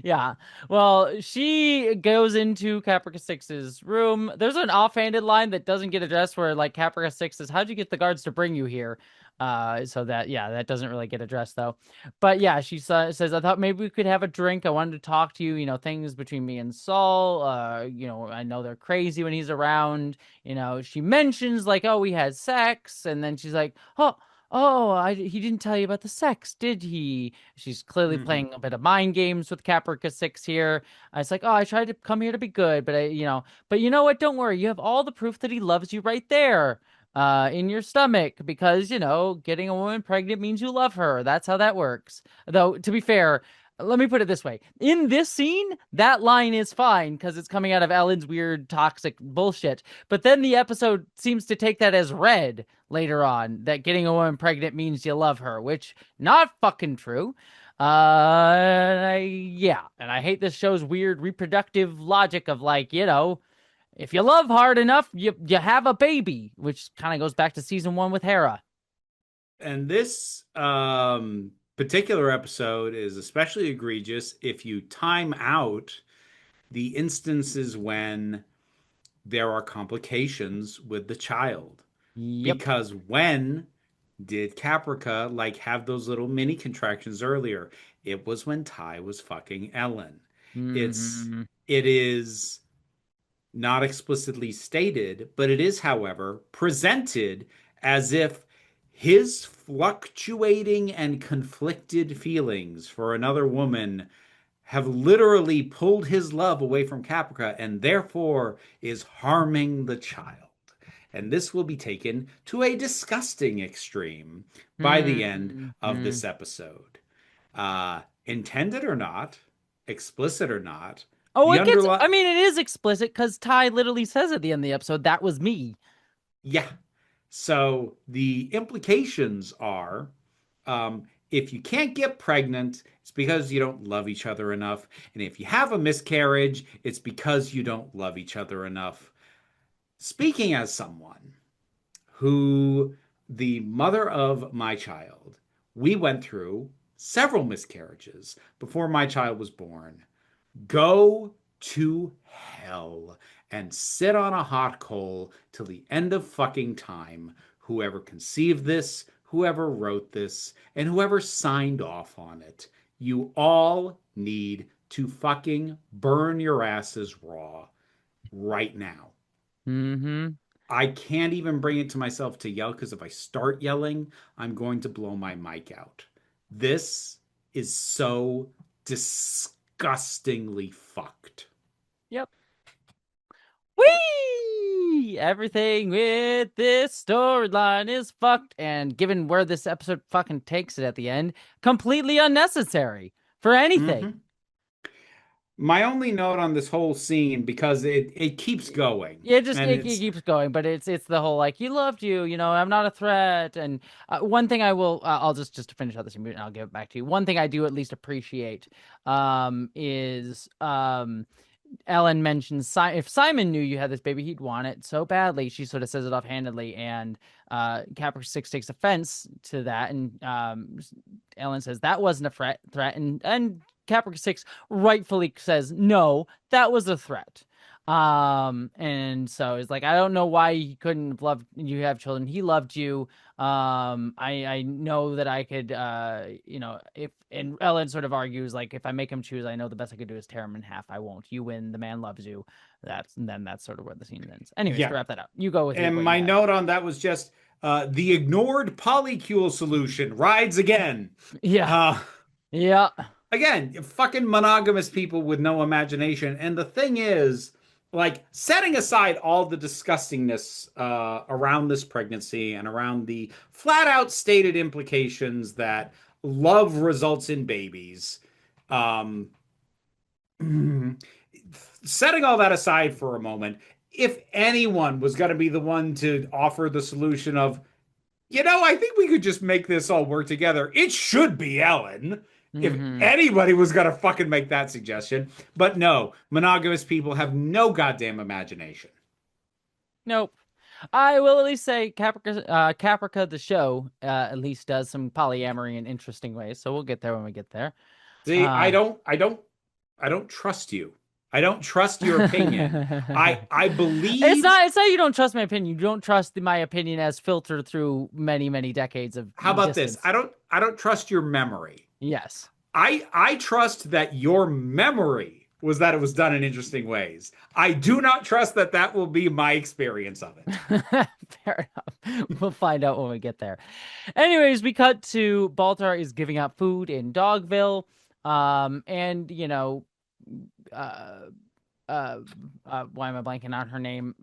Yeah. Well, she goes into Caprica Six's room. There's an offhanded line that doesn't get addressed where like Caprica Six says, "How'd you get the guards to bring you here?" So that yeah, that doesn't really get addressed though. But yeah, she says, "I thought maybe we could have a drink. I wanted to talk to you. You know, things between me and Saul. You know, I know they're crazy when he's around. You know." She mentions like, "Oh, we had sex," and then she's like, "Oh." Oh, he didn't tell you about the sex, did he? She's clearly Hmm. playing a bit of mind games with Caprica Six here. I was like, oh, I tried to come here to be good, but but you know what? Don't worry. You have all the proof that he loves you right there, in your stomach, because getting a woman pregnant means you love her. That's how that works. Though, to be fair, let me put it this way: in this scene, that line is fine because it's coming out of Ellen's weird toxic bullshit. But then the episode seems to take that as read later on that getting a woman pregnant means you love her, which not fucking true. Yeah, and I hate this show's weird reproductive logic of like, if you love hard enough, you have a baby, which kind of goes back to season one with Hera. And this particular episode is especially egregious if you time out the instances when there are complications with the child. Yep. Because when did Caprica like have those little mini contractions earlier? It was when Ty was fucking Ellen. It's Hmm. it is not explicitly stated, but it is, however, presented as if his fluctuating and conflicted feelings for another woman have literally pulled his love away from Caprica and therefore is harming the child. And this will be taken to a disgusting extreme by the end of Hmm. this episode. Intended or not, explicit or not, Oh, the I underlying mean, it is explicit because Ty literally says at the end of the episode, that was me. yeah. So the implications are if you can't get pregnant, it's because you don't love each other enough. And if you have a miscarriage, it's because you don't love each other enough. Speaking as someone who, the mother of my child, we went through several miscarriages before my child was born. Go to hell and sit on a hot coal till the end of fucking time. Whoever conceived this, whoever wrote this, and whoever signed off on it, you all need to fucking burn your asses raw right now. Hmm. I can't even bring it to myself to yell because if I start yelling, I'm going to blow my mic out. This is so disgustingly fucked. Yep. Whee! Everything with this storyline is fucked, and given where this episode fucking takes it at the end, completely unnecessary for anything. Hmm. My only note on this whole scene, because it keeps going, It just and it it's keeps going, but it's the whole like he loved you, I'm not a threat. And one thing I will, I'll just to finish out this and I'll give it back to you. One thing I do at least appreciate, is Ellen mentions if Simon knew you had this baby, he'd want it so badly. She sort of says it offhandedly, and Caprica Six takes offense to that, and Ellen says that wasn't a threat, and Caprica Six rightfully says no, that was a threat. And so it's like I don't know why he couldn't have loved you have children. He loved you. I know that I could if and Ellen sort of argues like if I make him choose, I know the best I could do is tear him in half. I won't. You win. The man loves you. That's sort of where the scene ends. Anyways, to yeah. wrap that up, you go with And what you my had. note on that was just the ignored polycule solution rides again. Yeah, Uh, yeah. Again, fucking monogamous people with no imagination. And the thing is, like, setting aside all the disgustingness around this pregnancy and around the flat out stated implications that love results in babies, um, setting all that aside for a moment, if anyone was going to be the one to offer the solution of, I think we could just make this all work together. It should be Ellen. If Mm-hmm. anybody was gonna fucking make that suggestion. But no, monogamous people have no goddamn imagination. Nope. I will at least say Caprica the show at least does some polyamory in interesting ways. So we'll get there when we get there. See, Uh, I don't trust you. I don't trust your opinion. I It's believe. not it's not you don't trust my opinion. You don't trust my opinion as filtered through many, many decades of How about this? existence. I don't trust your memory. Yes. I trust that your memory was that it was done in interesting ways. I do not trust that that will be my experience of it. Fair enough. We'll find out when we get there. Anyways, we cut to Baltar is giving out food in Dogville. And uh uh, why am I blanking on her name?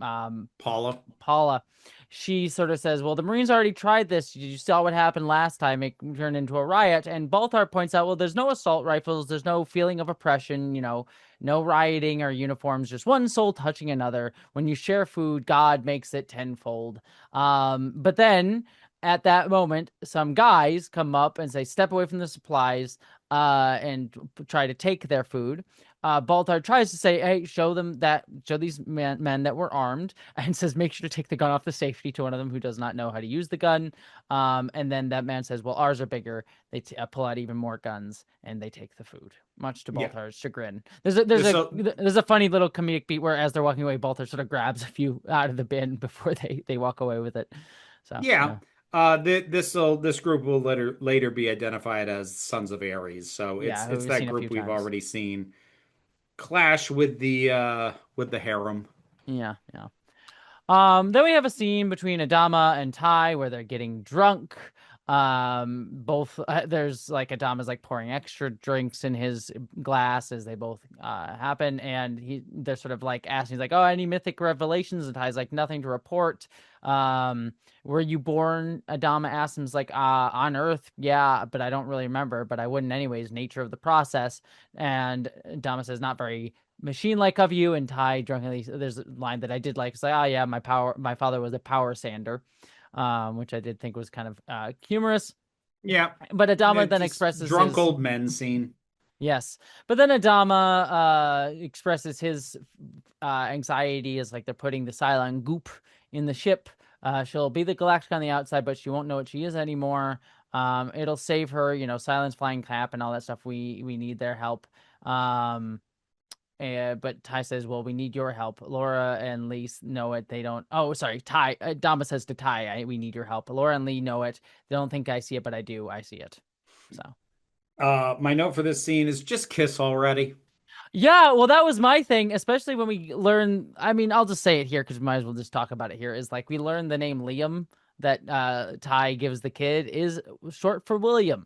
Paula. Paula. She sort of says, well, the Marines already tried this. You saw what happened last time. It turned into a riot. And Baltar points out, well, there's no assault rifles. There's no feeling of oppression, no rioting or uniforms, just one soul touching another. When you share food, God makes it tenfold. But then at that moment, some guys come up and say, step away from the supplies, and try to take their food. Baltar tries to say, hey, show these men that were armed, and says, make sure to take the gun off the safety to one of them who does not know how to use the gun. And then that man says, well, ours are bigger. They pull out even more guns, and they take the food, much to Yeah. Baltar's chagrin. There's a funny little comedic beat where, as they're walking away, Baltar sort of grabs a few out of the bin before they walk away with it. So Yeah. yeah. This group will later be identified as Sons of Ares. So Yeah, who it's we've that seen a few group we've times. already seen clash with the harem. Yeah, yeah. Then we have a scene between Adama and Ty where they're getting drunk. Both there's like Adama's like pouring extra drinks in his glass as they both happen, and they're sort of like asking, he's like, "Oh, any mythic revelations?" And Ty's like, "Nothing to report." Were you born? Adama asks him, he's like, on Earth, yeah, but I don't really remember, but I wouldn't anyways. Nature of the process. And Adama says, not very machine-like of you. And Ty drunkenly, there's a line that I did like. It's like, oh yeah, my father was a power sander, which I did think was kind of humorous. Yeah. But Adama It's then this expresses drunk his old men scene. yes, but then Adama expresses his anxiety as like they're putting the Cylon goop in the ship. She'll be the Galactic on the outside, but she won't know what she is anymore. It'll save her, Cylon's flying cap and all that stuff. We need their help. But Ty says, well, we need your help. Laura and Lee know it. They don't. Oh, sorry. Ty. Dama says to Ty, we need your help. Laura and Lee know it. They don't think I see it, but I do. I see it. So. My note for this scene is just kiss already. Yeah, well, that was my thing, especially when we learn. I mean, I'll just say it here because we might as well just talk about it here. Is like we learn the name Liam that Ty gives the kid is short for William,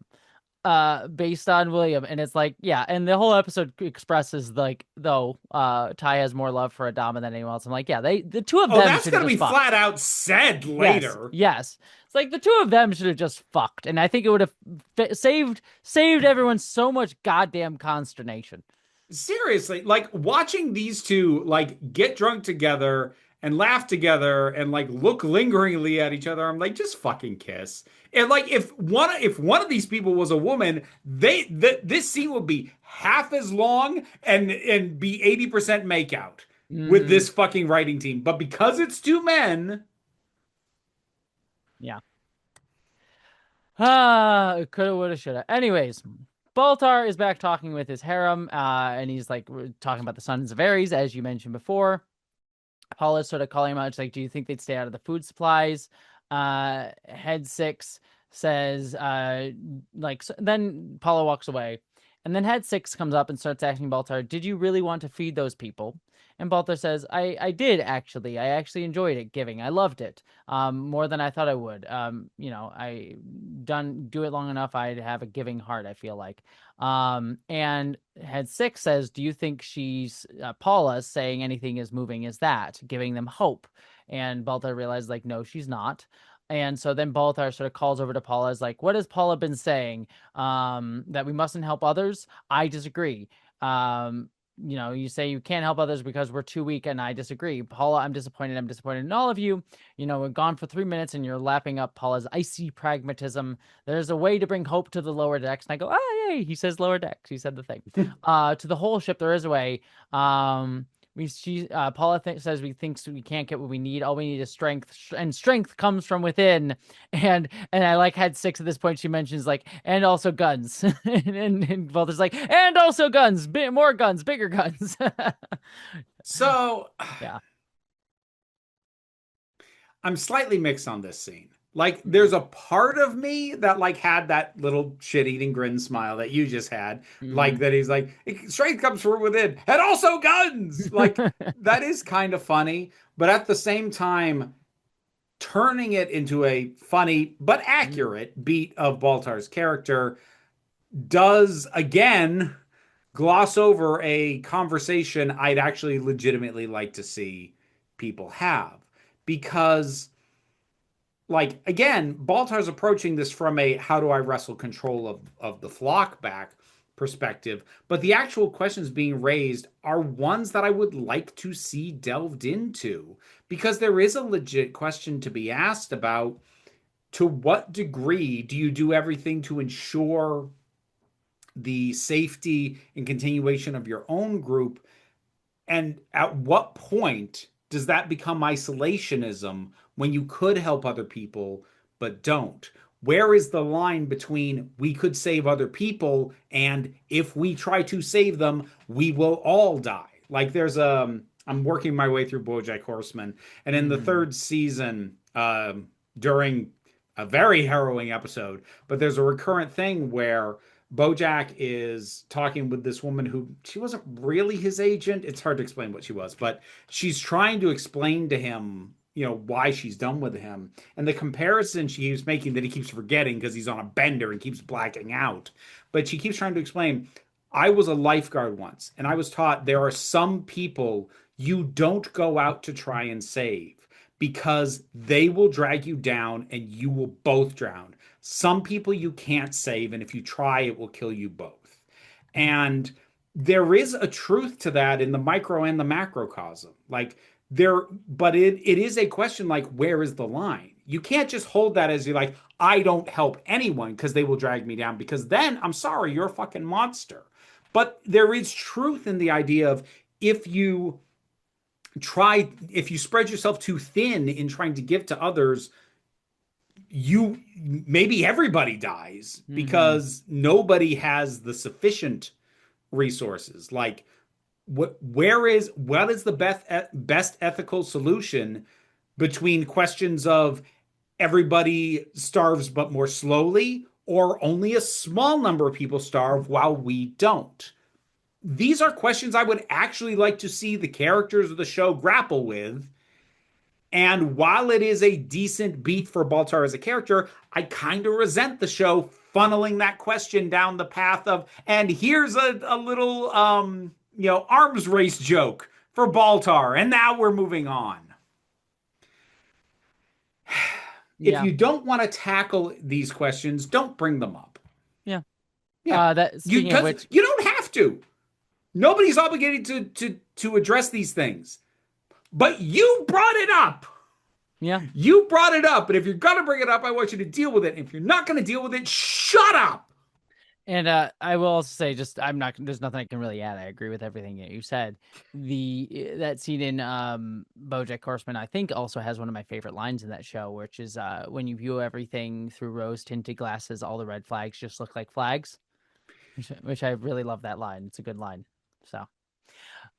based on William, and it's like, yeah, and the whole episode expresses like though Ty has more love for Adama than anyone else. I'm like, yeah, the two of Oh, them that's should have gonna just be fucked. flat out said Yes, later. yes. It's like the two of them should have just fucked, and I think it would have saved everyone so much goddamn consternation. Seriously, like watching these two like get drunk together and laugh together and like look lingeringly at each other, I'm like, just fucking kiss. And like if one of these people was a woman, this scene would be half as long and be 80% makeout with Mm-hmm. this fucking writing team. But because it's two men, Yeah. Coulda, woulda, shoulda. Anyways, Baltar is back talking with his harem, and he's like talking about the Sons of Ares, as you mentioned before. Paula's sort of calling him out. She's like, do you think they'd stay out of the food supplies? Head six says, then Paula walks away. And then Head six comes up and starts asking Baltar, did you really want to feed those people? And Baltar says, I did actually. I actually enjoyed it giving. I loved it. More than I thought I would. I do it long enough. I'd have a giving heart, I feel like. And Head six says, do you think she's Paula saying anything is moving is that giving them hope? And Baltar realizes like, no, she's not. And so then Baltar sort of calls over to Paula, is like, what has Paula been saying? That we mustn't help others? I disagree. You say you can't help others because we're too weak, and I disagree. Paula, I'm disappointed. I'm disappointed in all of you. We're gone for 3 minutes, and you're lapping up Paula's icy pragmatism. There's a way to bring hope to the lower decks. And I go, oh, yay, he says lower decks. He said the thing. To the whole ship, there is a way. Paula says we thinks we can't get what we need. All we need is strength, and strength comes from within. And I like had six at this point. She mentions like, and also guns, and Walter's like, and also guns, more guns, bigger guns. So Yeah. I'm slightly mixed on this scene. Like, there's a part of me that like had that little shit-eating grin smile that you just had, like Mhm. that he's like, strength comes from within, and also guns. Like, that is kind of funny, but at the same time, turning it into a funny but accurate beat of Baltar's character does again gloss over a conversation I'd actually legitimately like to see people have. Because, like, again, Baltar's approaching this from a how do I wrestle control of the flock back perspective, but the actual questions being raised are ones that I would like to see delved into, because there is a legit question to be asked about to what degree do you do everything to ensure the safety and continuation of your own group, and at what point does that become isolationism when you could help other people but don't? Where is the line between we could save other people and if we try to save them, we will all die? Like, I'm working my way through BoJack Horseman, and in the Mhm. third season, during a very harrowing episode, but there's a recurrent thing where Bojack is talking with this woman who she wasn't really his agent. It's hard to explain what she was, but she's trying to explain to him, why she's done with him. And the comparison she keeps making that he keeps forgetting because he's on a bender and keeps blacking out. But she keeps trying to explain, I was a lifeguard once, and I was taught there are some people you don't go out to try and save because they will drag you down and you will both drown. Some people you can't save, and if you try, it will kill you both. And there is a truth to that in the micro and the macrocosm. Like, but it is a question like, where is the line? You can't just hold that as you're like, I don't help anyone because they will drag me down, because then I'm sorry, you're a fucking monster. But there is truth in the idea of if you if you spread yourself too thin in trying to give to others, you maybe everybody dies Mhm. because nobody has the sufficient resources. Like, what is the best ethical solution between questions of everybody starves but more slowly, or only a small number of people starve while we don't? These are questions I would actually like to see the characters of the show grapple with. And while it is a decent beat for Baltar as a character, I kind of resent the show funneling that question down the path of, and here's a little arms race joke for Baltar, and now we're moving on. If Yeah. you don't want to tackle these questions, don't bring them up. Yeah. Yeah. That You speaking of Because which, you don't have to. Nobody's obligated to address these things. But you brought it up. yeah. You brought it up, and if you're gonna bring it up, I want you to deal with it. If you're not gonna deal with it, shut up. And I will also say, just I'm not. There's nothing I can really add. I agree with everything that you said. That scene in BoJack Horseman, I think, also has one of my favorite lines in that show, which is when you view everything through rose tinted glasses, all the red flags just look like flags. Which I really love that line. It's a good line. So,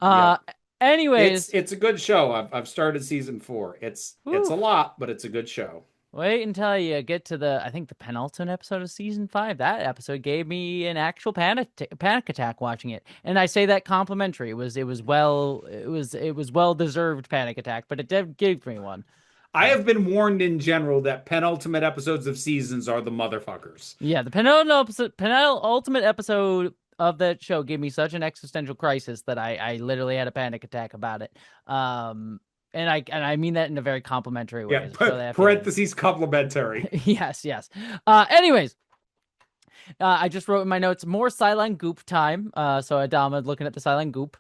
uh, Yep. It's anyways, it's a good show. I've started season 4. It's whew, a lot, but it's a good show. wait until you get to I think the penultimate episode of season 5. That episode gave me an actual panic attack watching it, and I say that complimentary. It was well deserved panic attack, but it did give me one. I So have been warned in general that penultimate episodes of seasons are the motherfuckers. yeah, the penultimate episode of that show gave me such an existential crisis that I literally had a panic attack about it. And I mean that in a very complimentary Yeah, way. So that feeling. parentheses complimentary. Yes, yes. Anyways, I just wrote in my notes more silent goop time. So Adama looking at the silent goop.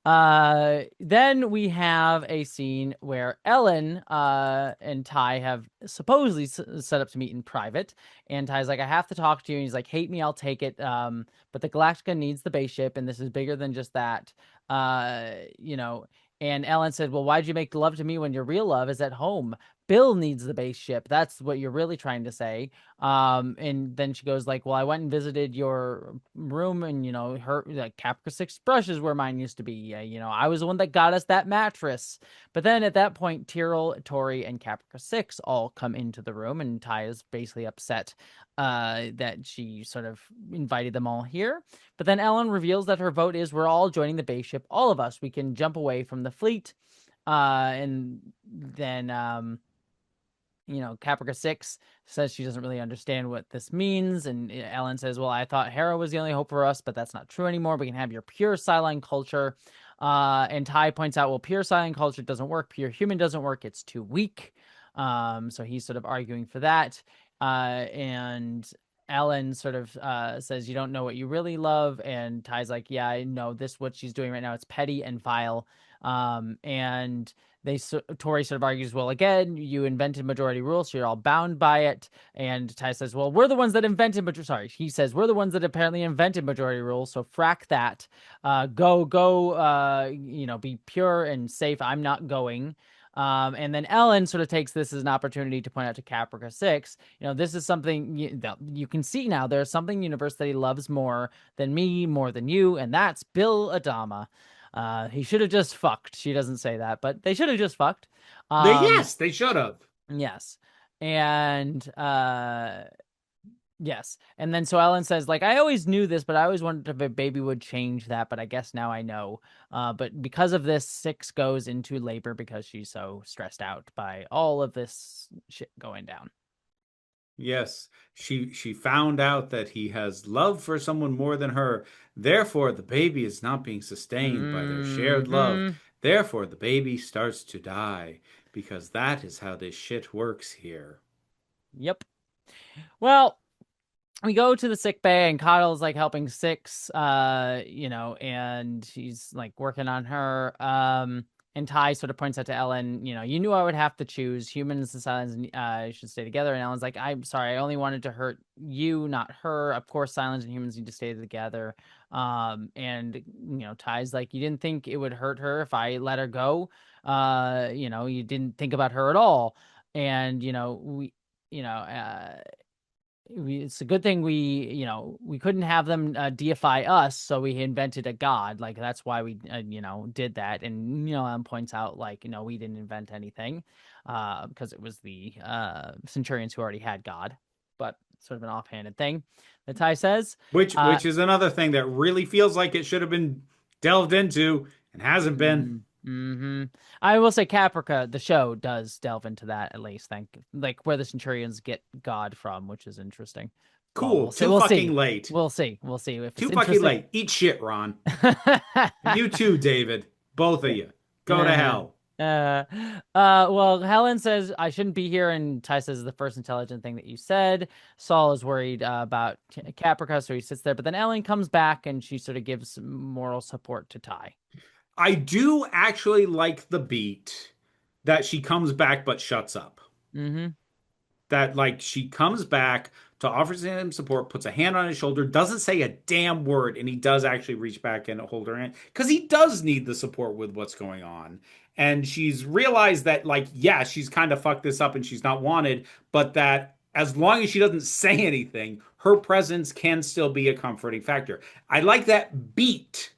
Then we have a scene where Ellen and Ty have supposedly set up to meet in private, and Ty's like, "I have to talk to you," and he's like, "Hate me, I'll take it." But the Galactica needs the base ship, and this is bigger than just that. You know. And Ellen said, "Well, why'd you make love to me when your real love is at home? Bill needs the base ship. That's what you're really trying to say." And then she goes like, "Well, I went and visited your room, and her like Caprica 6 brushes where mine used to be. I was the one that got us that mattress." But then at that point, Tyrell, Tori, and Caprica 6 all come into the room, and Ty is basically upset that she sort of invited them all here. But then Ellen reveals that her vote is we're all joining the base ship, all of us. We can jump away from the fleet. And then Caprica 6 says she doesn't really understand what this means. And Ellen says, "Well, I thought Hera was the only hope for us, but that's not true anymore. We can have your pure Cylon culture." And Ty points out, well, pure Cylon culture doesn't work. Pure human doesn't work. It's too weak. So he's sort of arguing for that. And Ellen sort of says, "You don't know what you really love." And Ty's like, "Yeah, I know this, what she's doing right now. It's petty and vile." And Tori sort of argues, "Well, again, you invented majority rule, so you're all bound by it." And Ty says, "Well, we're the ones that invented he says, "We're the ones that apparently invented majority rule, so frack that. Go, be pure and safe. I'm not going." And then Ellen sort of takes this as an opportunity to point out to Caprica 6, this is something you can see now. There's something universe that he loves more than me, more than you, and that's Bill Adama. He should have just fucked. She doesn't say that, but they should have just fucked. Yes, they should have. Yes. And yes. And then so Ellen says, like, "I always knew this, but I always wondered if a baby would change that, but I guess now I know." But because of this, 6 goes into labor because she's so stressed out by all of this shit going down. Yes, she found out that he has love for someone more than her. Therefore, the baby is not being sustained by their shared love. Hmm. Therefore, the baby starts to die because that is how this shit works here. Yep. Well, we go to the sick bay, and Coddle's like helping 6, and he's like working on her. And Ty sort of points out to Ellen, "You knew I would have to choose humans and Cylons, should stay together." And Ellen's like, "I'm sorry, I only wanted to hurt you, not her. Of course, Cylons and humans need to stay together." And Ty's like, "You didn't think it would hurt her if I let her go? You didn't think about her at all." And you know, uh, it's a good thing we couldn't have them deify us, so we invented a god. Like that's why we did that. And points out like we didn't invent anything because it was the Centurions who already had God, but sort of an offhanded thing that Ty says. Which is another thing that really feels like it should have been delved into and hasn't been. Mm-hmm. I will say Caprica, the show, does delve into that at least. Like where the Centurions get God from, which is interesting. Well, Cool. we'll see. Too We'll see. fucking late. We'll see. We'll see if it's Too fucking interesting. late. Eat shit, Ron. You too, David. Both of you. Go to Uh, hell. well, Helen says I shouldn't be here, and Ty says the first intelligent thing that you said. Saul is worried about Caprica, so he sits there. But then Ellen comes back, and she sort of gives moral support to Ty. I do actually like the beat that she comes back but shuts up. Mm-hmm. That like she comes back to offer him support, puts a hand on his shoulder, doesn't say a damn word, and he does actually reach back and hold her hand because he does need the support with what's going on. And she's realized that like yeah, she's kind of fucked this up and she's not wanted, but that as long as she doesn't say anything, her presence can still be a comforting factor. I like that beat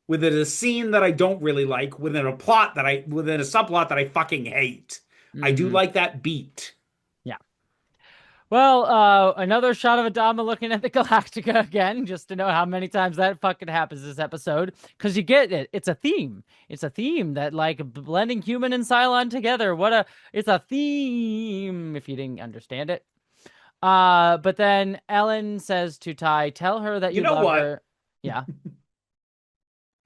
within a scene that I don't really like, within a subplot that I fucking hate. I do Mm-hmm. like that beat. Yeah. Well, another shot of Adama looking at the Galactica again, just to know how many times that fucking happens this episode. Because you get it. It's a theme. It's a theme that, like, blending human and Cylon together. It's a theme, if you didn't understand it. But then Ellen says to Ty, "Tell her that You you know love what? her." Yeah.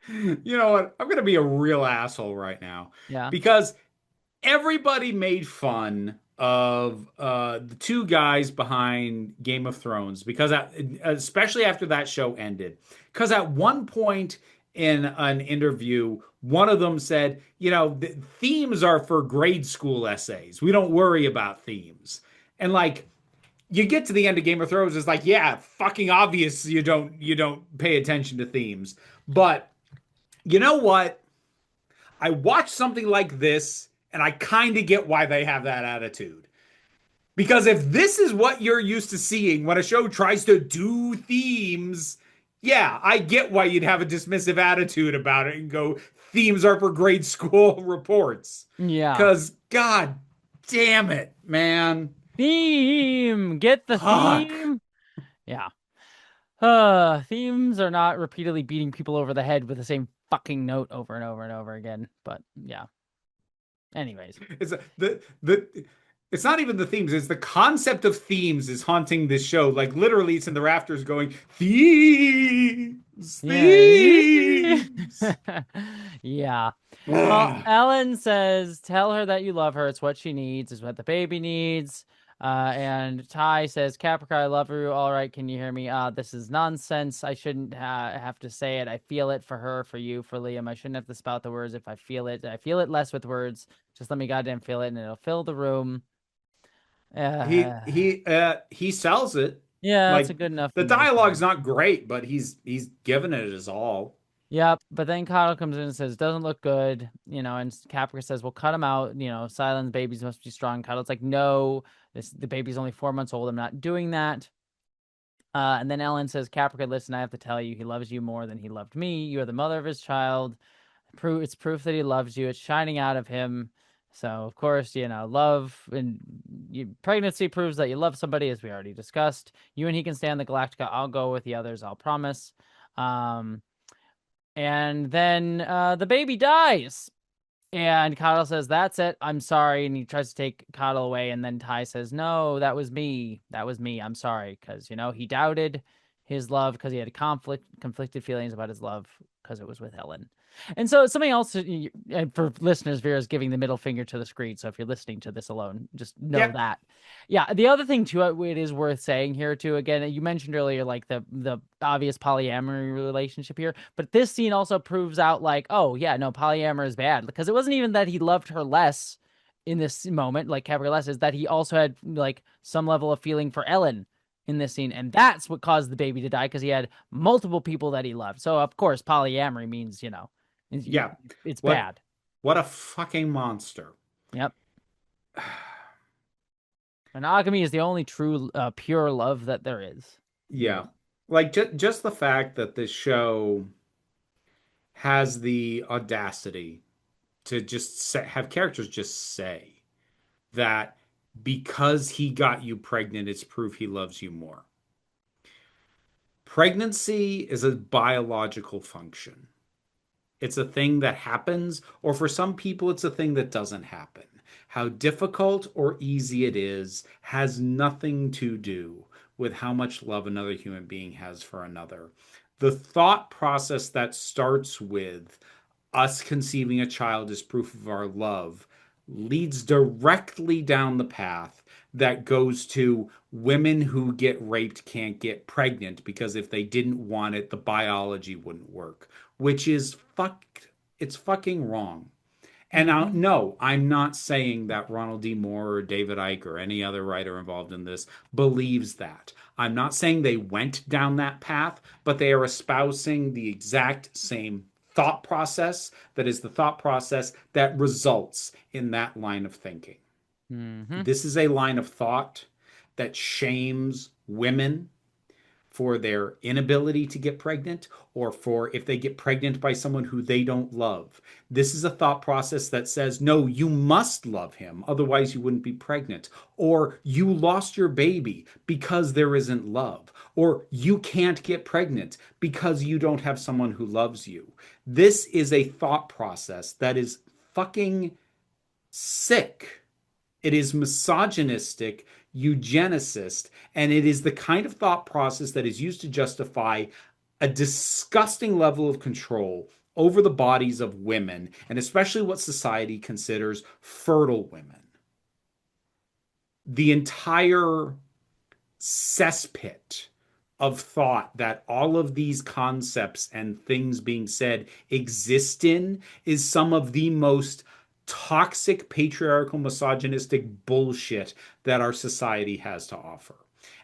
You know what? I'm gonna be a real asshole right now Yeah. because everybody made fun of the two guys behind Game of Thrones because especially after that show ended. Because at one point in an interview, one of them said, the themes are for grade school essays. We don't worry about themes. And like you get to the end of Game of Thrones, it's like, yeah, fucking obvious you don't pay attention to themes. But you know what? I watch something like this and I kind of get why they have that attitude. Because if this is what you're used to seeing when a show tries to do themes, yeah, I get why you'd have a dismissive attitude about it and go, themes are for grade school reports. Yeah. Because, god damn it, man. Theme. Get the Fuck. theme. Yeah. Themes are not repeatedly beating people over the head with the same fucking note over and over and over again. But yeah. Anyways. It's the it's not even the themes, it's the concept of themes is haunting this show. Like literally it's in the rafters going, themes, Yeah. themes. Yeah. Well, Ugh. Ellen says, tell her that you love her. It's what she needs, is what the baby needs. And Ty says, Caprica, I love you. All right, can you hear me? This is nonsense. I shouldn't have to say it. I feel it for her, for you, for Liam. I shouldn't have to spout the words if I feel it. I feel it less with words. Just let me goddamn feel it, and it'll fill the room. He Uh, he he sells it. yeah, that's Like a good enough the dialogue's notion. not great, but he's given it his all. Yep, but then Kyle comes in and says, doesn't look good, and Caprica says, well, cut him out, silence babies must be strong. Kyle's like, no, the baby's only 4 months old. I'm not doing that. And then Ellen says, Caprica, listen, I have to tell you, he loves you more than he loved me. You are the mother of his child. It's proof that he loves you. It's shining out of him. So, of course, love and pregnancy proves that you love somebody, as we already discussed. You and he can stay on the Galactica. I'll go with the others, I'll promise. Um, and then the baby dies. And Coddle says, that's it. I'm sorry. And he tries to take Coddle away. And then Ty says, no, that was me. That was me. I'm sorry. Because, he doubted his love because he had conflicted feelings about his love because it was with Ellen. And so something else, and for listeners, Vera's giving the middle finger to the screen. So if you're listening to this alone, just know Yep. that. Yeah. The other thing, too, it is worth saying here, too, again, you mentioned earlier, like the obvious polyamory relationship here. But this scene also proves out, like, oh, yeah, no, polyamory is bad. Because it wasn't even that he loved her less in this moment, like Caprica less, is that he also had, like, some level of feeling for Ellen in this scene, and that's what caused the baby to die because he had multiple people that he loved. So of course, polyamory means Yeah. it's What bad. what a fucking monster. Yep. Monogamy is the only true pure love that there is. Yeah. Like just the fact that this show has the audacity to just have characters just say that because he got you pregnant, it's proof he loves you more. Pregnancy is a biological function. It's a thing that happens, or for some people, it's a thing that doesn't happen. How difficult or easy it is has nothing to do with how much love another human being has for another. The thought process that starts with us conceiving a child as proof of our love leads directly down the path that goes to women who get raped can't get pregnant because if they didn't want it, the biology wouldn't work, which is it's fucking wrong. And Mm-hmm. no, I'm not saying that Ronald D. Moore or David Icke or any other writer involved in this believes that. I'm not saying they went down that path, but they are espousing the exact same thought process that is the thought process that results in that line of thinking. Mm-hmm. This is a line of thought that shames women for their inability to get pregnant or for if they get pregnant by someone who they don't love. This is a thought process that says, no, you must love him, otherwise, you wouldn't be pregnant. Or you lost your baby because there isn't love. Or you can't get pregnant because you don't have someone who loves you. This is a thought process that is fucking sick. It is misogynistic, eugenicist, and it is the kind of thought process that is used to justify a disgusting level of control over the bodies of women, and especially what society considers fertile women. The entire cesspit of thought that all of these concepts and things being said exist in is some of the most toxic, patriarchal, misogynistic bullshit that our society has to offer.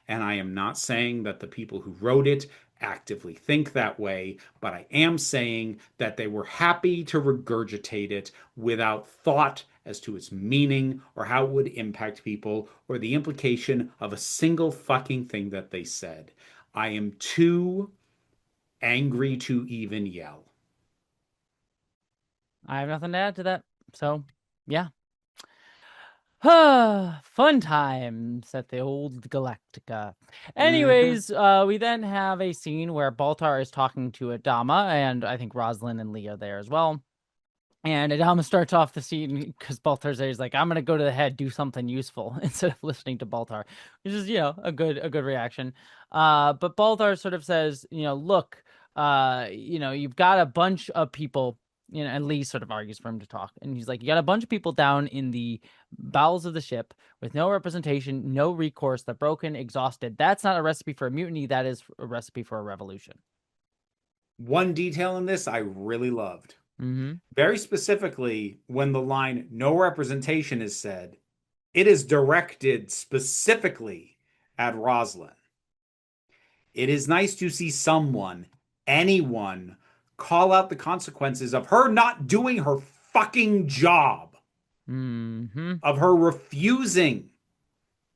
And I am not saying that the people who wrote it actively think that way, but I am saying that they were happy to regurgitate it without thought as to its meaning or how it would impact people or the implication of a single fucking thing that they said. I am too angry to even yell. I have nothing to add to that. So, yeah. Fun times at the old Galactica. Mm-hmm. Anyways, we then have a scene where Baltar is talking to Adama, and I think Rosalind and Lee are there as well. And Adama starts off the scene because Baltar's there. He's like, "I'm gonna go to the head, do something useful," instead of listening to Baltar, which is a good reaction. But Baltar sort of says, "Look, you've got a bunch of people." And Lee sort of argues for him to talk, and he's like, "You got a bunch of people down in the bowels of the ship with no representation, no recourse. They're broken, exhausted. That's not a recipe for a mutiny. That is a recipe for a revolution." One detail in this I really loved. Mm-hmm. Very specifically, when the line no representation is said, it is directed specifically at Roslyn. It is nice to see someone, anyone, call out the consequences of her not doing her fucking job, Mm-hmm. of her refusing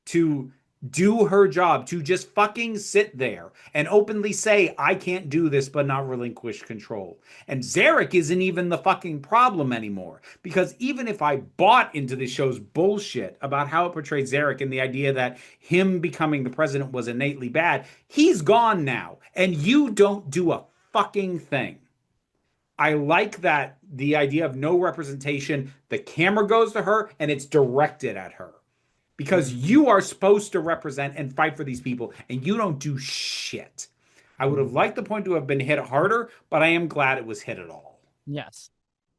to do her job, to just fucking sit there and openly say, I can't do this, but not relinquish control. And Zarek isn't even the fucking problem anymore. Because even if I bought into the show's bullshit about how it portrayed Zarek and the idea that him becoming the president was innately bad, he's gone now. And you don't do a fucking thing. I like that the idea of no representation, the camera goes to her and it's directed at her because Mm-hmm. you are supposed to represent and fight for these people and you don't do shit. I would have Mm-hmm. liked the point to have been hit harder, but I am glad it was hit at all. Yes.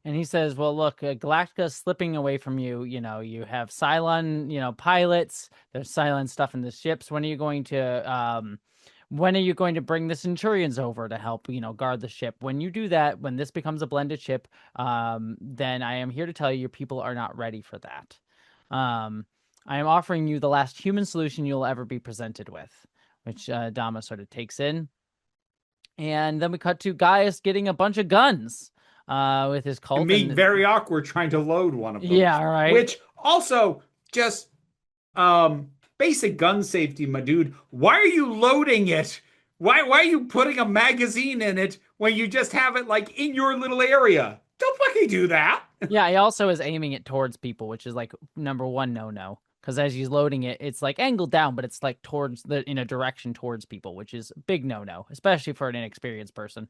And he says, well, look, Galactica is slipping away from you. You have Cylon, pilots. There's Cylon stuff in the ships. When are you going to bring the Centurions over to help, guard the ship? When you do that, when this becomes a blended ship, then I am here to tell you your people are not ready for that. I am offering you the last human solution you'll ever be presented with, which Dama sort of takes in. And then we cut to Gaius getting a bunch of guns with his And cult. being And very awkward trying to load one of them, yeah, right. which also just basic gun safety, my dude. Why are you loading it? Why are you putting a magazine in it when you just have it like in your little area? Don't fucking do that. Yeah, he also is aiming it towards people, which is like number one no. Because as he's loading it, it's like angled down, but it's like in a direction towards people, which is big no, especially for an inexperienced person.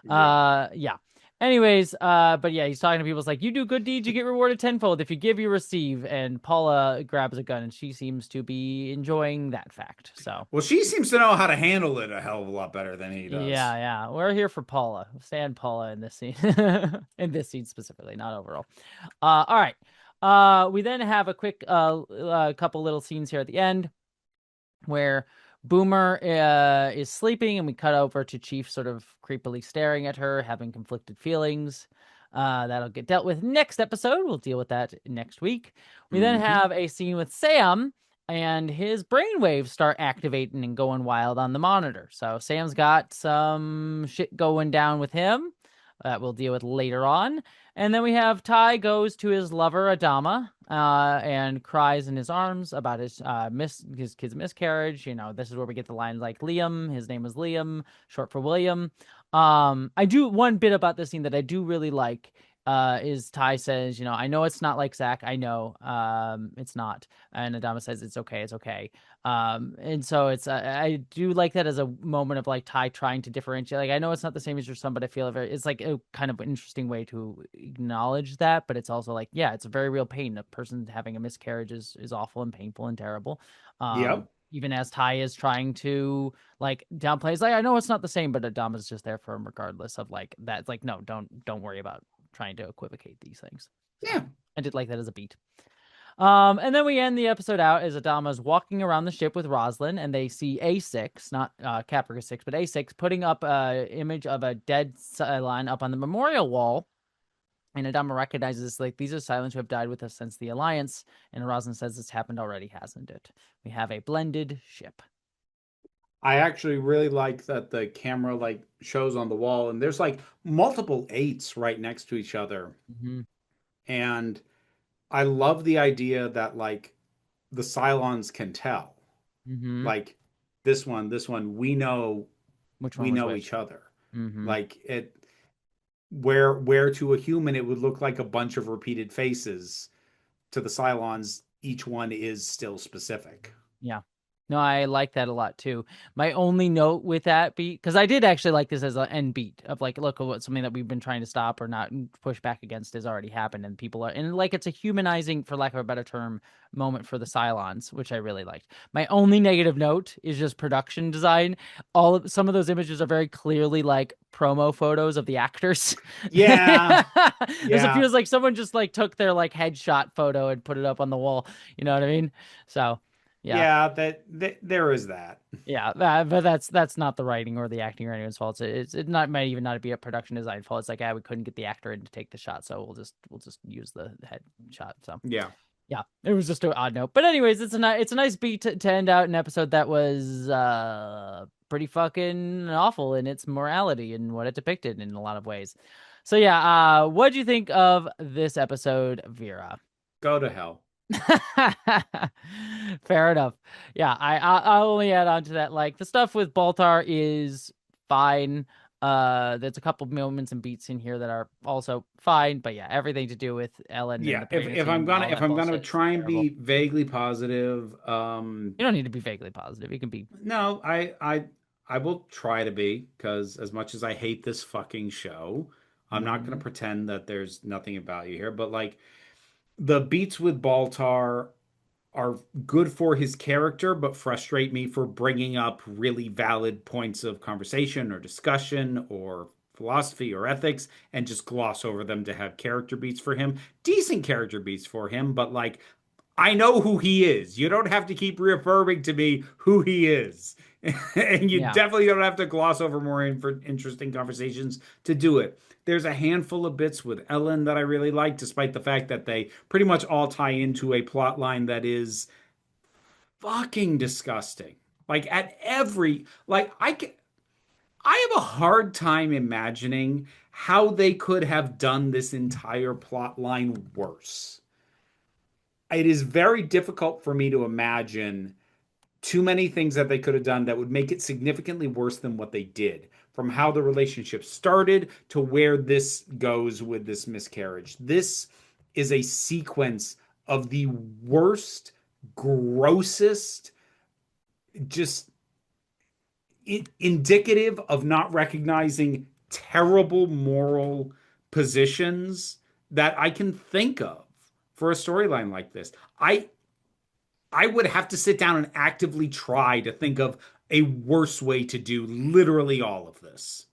Yeah. Yeah. Anyways, but yeah, he's talking to people. It's like, you do good deeds, you get rewarded tenfold. If you give, you receive. And Paula grabs a gun, and she seems to be enjoying that fact. So Well, she seems to know how to handle it a hell of a lot better than he does. yeah, we're here for Paula. Stand Paula in this scene, in this scene specifically, not overall. All right. We then have a quick couple little scenes here at the end where Boomer is sleeping, and we cut over to Chief sort of creepily staring at her, having conflicted feelings. That'll get dealt with next episode. We'll deal with that next week. We then Mm-hmm. have a scene with Sam, and his brainwaves start activating and going wild on the monitor. So Sam's got some shit going down with him that we'll deal with later on. And then we have Ty goes to his lover Adama and cries in his arms about his kid's miscarriage. This is where we get the line like Liam. His name is Liam, short for William. I do one bit about this scene that I do really like. Is Ty says, I know it's not like Zach. I know, it's not. And Adama says, it's okay. And so I do like that as a moment of like Ty trying to differentiate. Like, I know it's not the same as your son, but I feel it's like a kind of interesting way to acknowledge that. But it's also like, yeah, it's a very real pain. A person having a miscarriage is awful and painful and terrible. Yep. Even as Ty is trying to like downplay, it's like, I know it's not the same, but Adama's just there for him regardless of like that. It's like, no, don't worry about trying to equivocate these things. So Yeah. I did like that as a beat. And then we end the episode out as Adama's walking around the ship with Roslyn, and they see A6, not Caprica 6, but A6, putting up a image of a dead Cylon up on the memorial wall. And Adama recognizes like these are Cylons who have died with us since the Alliance. And Roslyn says this happened already, hasn't it? We have a blended ship. I actually really like that the camera like shows on the wall and there's like multiple eights right next to each other. Mm-hmm. And I love the idea that like the Cylons can tell. Mm-hmm. Like this one, Which one we was know which? each other. Mm-hmm. Like it where to a human it would look like a bunch of repeated faces. To the Cylons, each one is still specific. Yeah. No, I like that a lot too. My only note with that beat, because I did actually like this as an end beat of like, look, what something that we've been trying to stop or not push back against has already happened, and people are, and like it's a humanizing, for lack of a better term, moment for the Cylons, which I really liked. My only negative note is just production design. Some of those images are very clearly like promo photos of the actors. Yeah, This yeah, feels like someone just like took their like headshot photo and put it up on the wall. You know what I mean? So. Yeah, yeah. That there is that. yeah, but that's not the writing or the acting or anyone's fault. It not might even not be a production design fault. It's like, we couldn't get the actor in to take the shot, so we'll just use the head shot. So Yeah. yeah, it was just an odd note. But anyways, it's a nice beat to end out an episode that was pretty fucking awful in its morality and what it depicted in a lot of ways. So yeah, what do you think of this episode, Vera? Go to hell. Fair enough. Yeah, I'll only add on to that. Like the stuff with Baltar is fine. There's a couple moments and beats in here that are also fine, but yeah, everything to do with Ellen and Yeah, the pregnancy if I'm and gonna all if that I'm gonna bullshit is try and be terrible. vaguely positive, You don't need to be vaguely positive. You can be. no, I will try to be because as much as I hate this fucking show, I'm not gonna Mhm. pretend that there's nothing about you here. But like the beats with Baltar are good for his character, but frustrate me for bringing up really valid points of conversation or discussion or philosophy or ethics and just gloss over them to have character beats for him. Decent character beats for him, but like, I know who he is. You don't have to keep reaffirming to me who he is. And you Yeah. definitely don't have to gloss over more interesting conversations to do it. There's a handful of bits with Ellen that I really like, despite the fact that they pretty much all tie into a plot line that is fucking disgusting. Like at every like I have a hard time imagining how they could have done this entire plot line worse. It is very difficult for me to imagine too many things that they could have done that would make it significantly worse than what they did. From how the relationship started to where this goes with this miscarriage. This is a sequence of the worst, grossest, just indicative of not recognizing terrible moral positions that I can think of for a storyline like this. I would have to sit down and actively try to think of a worse way to do literally all of this.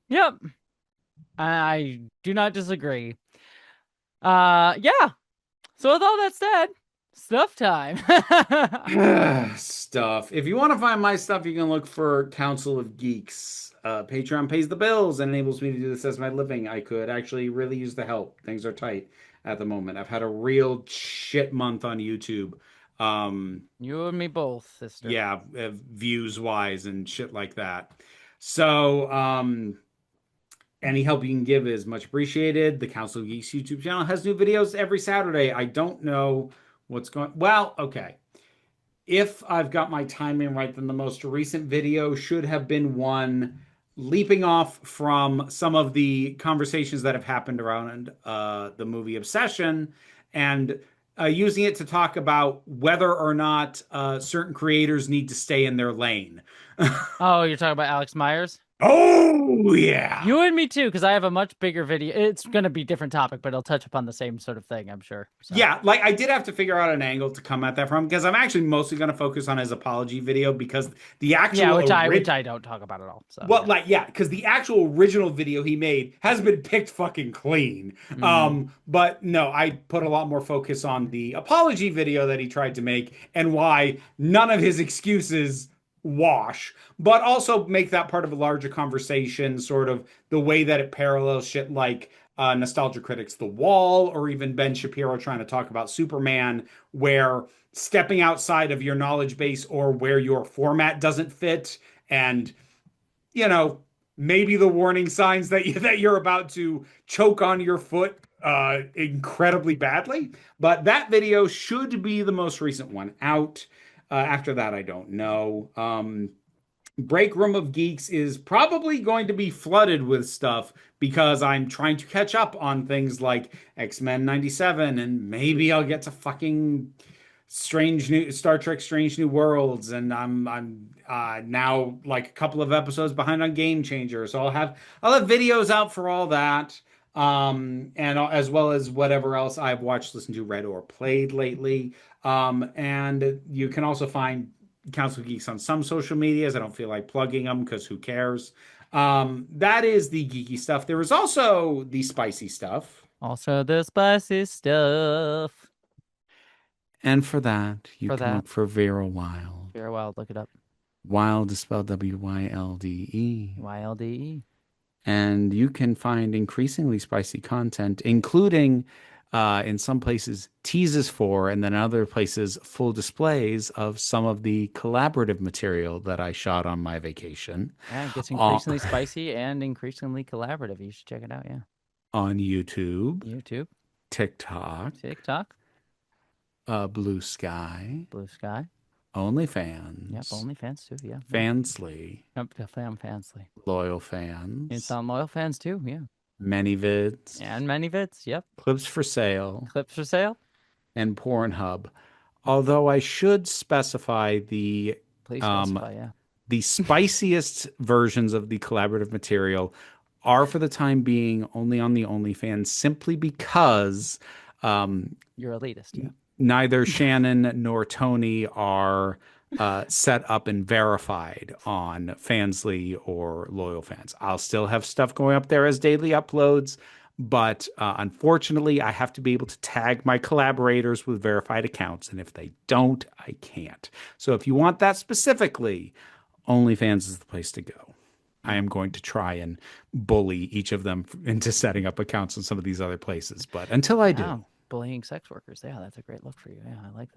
Yep. I do not disagree. Yeah. So with all that said, stuff time. Stuff. If you want to find my stuff, you can look for Council of Geeks. Patreon pays the bills and enables me to do this as my living. I could actually really use the help. Things are tight at the moment. I've had a real shit month on YouTube. You and me both, sister. Yeah, views wise and shit like that. So, any help you can give is much appreciated. The Council of Geeks YouTube channel has new videos every Saturday. I don't know what's going. Well, okay. If I've got my timing right, then the most recent video should have been one leaping off from some of the conversations that have happened around the movie Obsession and using it to talk about whether or not certain creators need to stay in their lane. Oh, you're talking about Alex Myers? Oh yeah. You and me too, because I have a much bigger video. It's going to be different topic, but it'll touch upon the same sort of thing, I'm sure. So, Yeah, like I did have to figure out an angle to come at that from because I'm actually mostly going to focus on his apology video because the yeah, actual which orig I don't talk about at all. So, well, yeah. like yeah, because the actual original video he made has been picked fucking clean. Hmm. But no, I put a lot more focus on the apology video that he tried to make and why none of his excuses wash, but also make that part of a larger conversation, sort of the way that it parallels shit like Nostalgia Critics The Wall, or even Ben Shapiro trying to talk about Superman, where stepping outside of your knowledge base or where your format doesn't fit, and you know, maybe the warning signs that you're about to choke on your foot incredibly badly. But that video should be the most recent one out. After that, I don't know. Break Room of Geeks is probably going to be flooded with stuff because I'm trying to catch up on things like X-Men 97, and maybe I'll get to fucking Strange New Star Trek Strange New Worlds, and I'm now like a couple of episodes behind on Game Changer. So I'll have videos out for all that. And as well as whatever else I've watched, listened to, read, or played lately. And you can also find Council Geeks on some social medias. I don't feel like plugging them because who cares? That is the geeky stuff. There is also the spicy stuff. Also, the spicy stuff. And for that, you For can that, look for Vera Wild. very wild. Look it up. Wild is spelled Wilde. YLDE. And you can find increasingly spicy content, including in some places teases for, and then other places full displays of some of the collaborative material that I shot on my vacation Yeah, it gets on, increasingly spicy and increasingly collaborative. You should check it out. Yeah. on YouTube, YouTube, TikTok, TikTok, Blue Sky, Blue Sky. Yep, OnlyFans, OnlyFans too. Yeah. Yeah. Fansly, Yep, definitely on Fansly. Loyal It's Fans, on Loyal Fans too. Yeah. Many Vids, And many vids. Yep. Clips for Sale, Clips for sale. and Pornhub. Although I should specify Please um, specify. Yeah. the spiciest versions of the collaborative material are for the time being only on the OnlyFans simply because You're elitist. Yeah. neither Shannon nor Tony are set up and verified on Fansly or Loyal Fans. I'll still have stuff going up there as daily uploads, but unfortunately, I have to be able to tag my collaborators with verified accounts, and if they don't, I can't. So if you want that specifically, OnlyFans is the place to go. I am going to try and bully each of them into setting up accounts in some of these other places, but until I do, Wow. Bullying sex workers. Yeah, that's a great look for you. Yeah, I like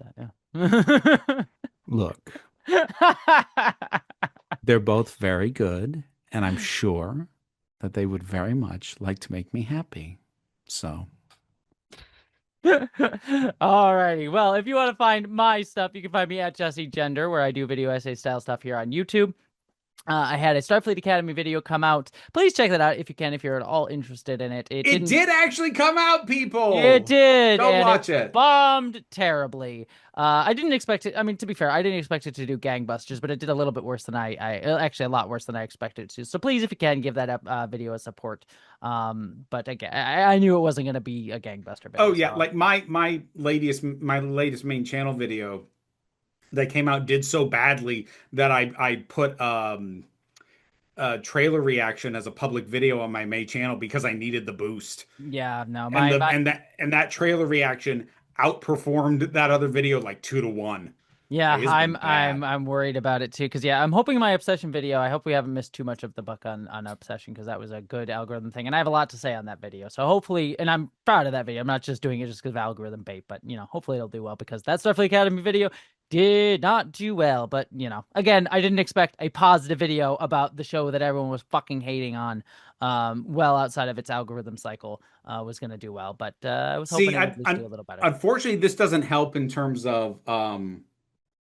that. look, Yeah. they're both very good, and I'm sure that they would very much like to make me happy. So, Alrighty. Well, if you want to find my stuff, you can find me at Jesse Gender, where I do video essay style stuff here on YouTube. I had a Starfleet Academy video come out. Please check that out if you can, if you're at all interested in it. It it didn't. did actually come out, It people. did, Go and it watch it. bombed terribly. I didn't expect it. I mean, to be fair, I didn't expect it to do gangbusters, but it did a little bit worse than I actually a lot worse than I expected it to. So please, if you can, give that video a support. But again, I knew it wasn't going to be a gangbuster Oh video. yeah, So like my latest main channel video that came out did so badly that I put a trailer reaction as a public video on my main channel because I needed the boost. yeah, no, And my the my and that trailer reaction outperformed that other video like 2 to 1. Yeah, Like it's been I'm bad. I'm worried about it too, because yeah, I'm hoping my obsession video. I hope we haven't missed too much of the buck on obsession, because that was a good algorithm thing, and I have a lot to say on that video. So hopefully, and I'm proud of that video. I'm not just doing it just because of algorithm bait, but hopefully it'll do well, because that Starfleet Academy video did not do well. But again, I didn't expect a positive video about the show that everyone was fucking hating on, well outside of its algorithm cycle, was gonna do well. But I was hoping See, it would at least do a little better. unfortunately, this doesn't help in terms of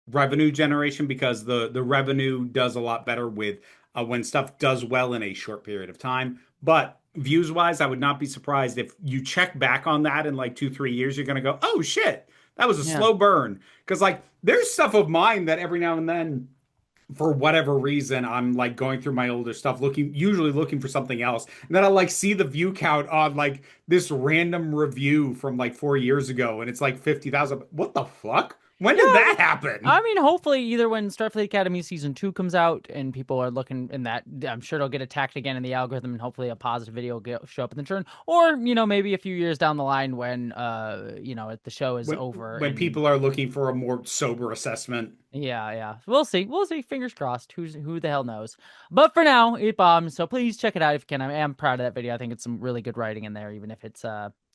revenue generation because the revenue does a lot better with when stuff does well in a short period of time. But views wise, I would not be surprised if you check back on that in like 2, 3 years, you're gonna go, oh shit, that was a Yeah. slow burn. Because like there's stuff of mine that every now and then for whatever reason, I'm like going through my older stuff, usually looking for something else. And then I like see the view count on like this random review from like 4 years ago, and it's like 50,000. What the fuck? When Yeah, did that happen? I mean, hopefully, either when Starfleet Academy season 2 comes out and people are looking in that, I'm sure it'll get attacked again in the algorithm, and hopefully a positive video will show up in the turn. Or maybe a few years down the line when the show is over When and people are looking for a more sober assessment. yeah, we'll see. We'll see. Fingers crossed. Who the hell knows? But for now, it bombs. So please check it out if you can. I am proud of that video. I think it's some really good writing in there, even if it's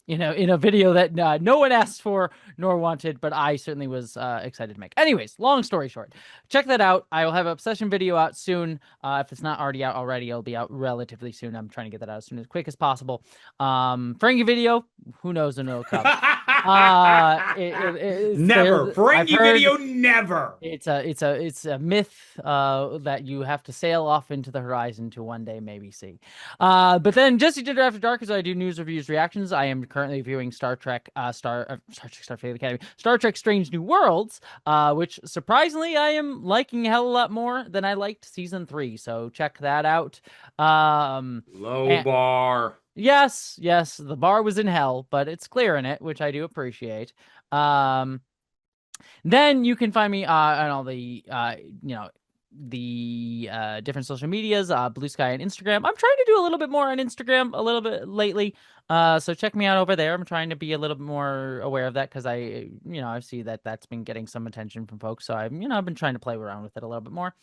in a video that no one asked for nor wanted, but I certainly was excited to make. Anyways, long story short, check that out. I will have an Obsession video out soon. If it's not already out already, it'll be out relatively soon. I'm trying to get that out as quick as possible. Ferengi video, who knows when it'll come. Never. I've Ferengi heard video, never. it's a myth that you have to sail off into the horizon to one day maybe see. But then Jesse did it after dark, as I do news, reviews, reactions. I am currently viewing Star Trek, Starfleet Academy, Star Trek: Strange New Worlds, which surprisingly I am liking a hell of a lot more than I liked season 3. So check that out. Low And bar. yes, the bar was in hell, but it's clear in it, which I do appreciate. Then you can find me on all the different social medias, Blue Sky and Instagram. I'm trying to do a little bit more on Instagram a little bit lately. So check me out over there. I'm trying to be a little bit more aware of that because I see that that's been getting some attention from folks. So I've been trying to play around with it a little bit more.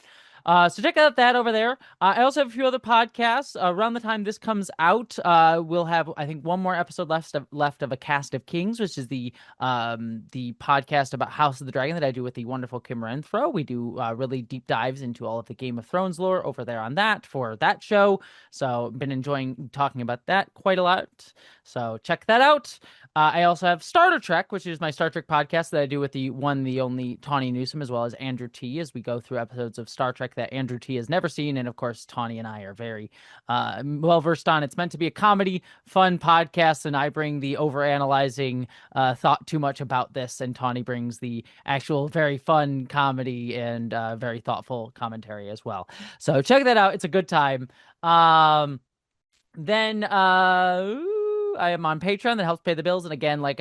So check out that over there. I also have a few other podcasts. Around the time this comes out, we'll have, I think, one more episode left of A Cast of Kings, which is the podcast about House of the Dragon that I do with the wonderful Kim Renfro. We do really deep dives into all of the Game of Thrones lore over there on that for that show. So been enjoying talking about that quite a lot. So check that out. I also have Starter Trek, which is my Star Trek podcast that I do with the only Tawny Newsom, as well as Andrew T, as we go through episodes of Star Trek that Andrew T has never seen. And of course, Tawny and I are very well versed on. It's meant to be a comedy, fun podcast, and I bring the overanalyzing thought too much about this, and Tawny brings the actual very fun comedy and very thoughtful commentary as well. So check that out. It's a good time. Then I am on Patreon that helps pay the bills. And again, like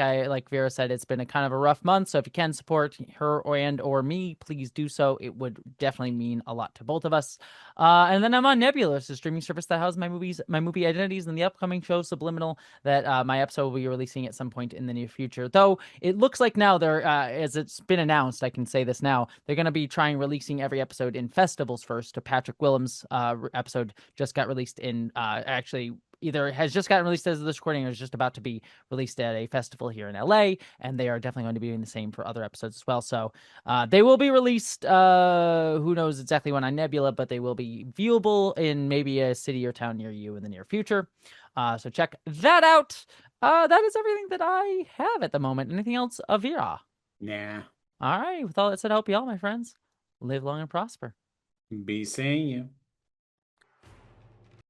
Vera said, it's been a kind of a rough month. So if you can support her or me, please do so. It would definitely mean a lot to both of us. And then I'm on Nebula, a streaming service that houses my movie identities, and the upcoming show Subliminal that my episode will be releasing at some point in the near future. Though it looks like now they're, as it's been announced, I can say this now, they're going to be trying releasing every episode in festivals first. A Patrick Willems episode just got released in actually either has just gotten released as of this recording or is just about to be released at a festival here in LA, and they are definitely going to be doing the same for other episodes as well. So they will be released, who knows exactly when on Nebula, but they will be viewable in maybe a city or town near you in the near future. So check that out. That is everything that I have at the moment. Anything else, Avira? Nah. All right. With all that said, I hope you all, my friends, live long and prosper. Be seeing you.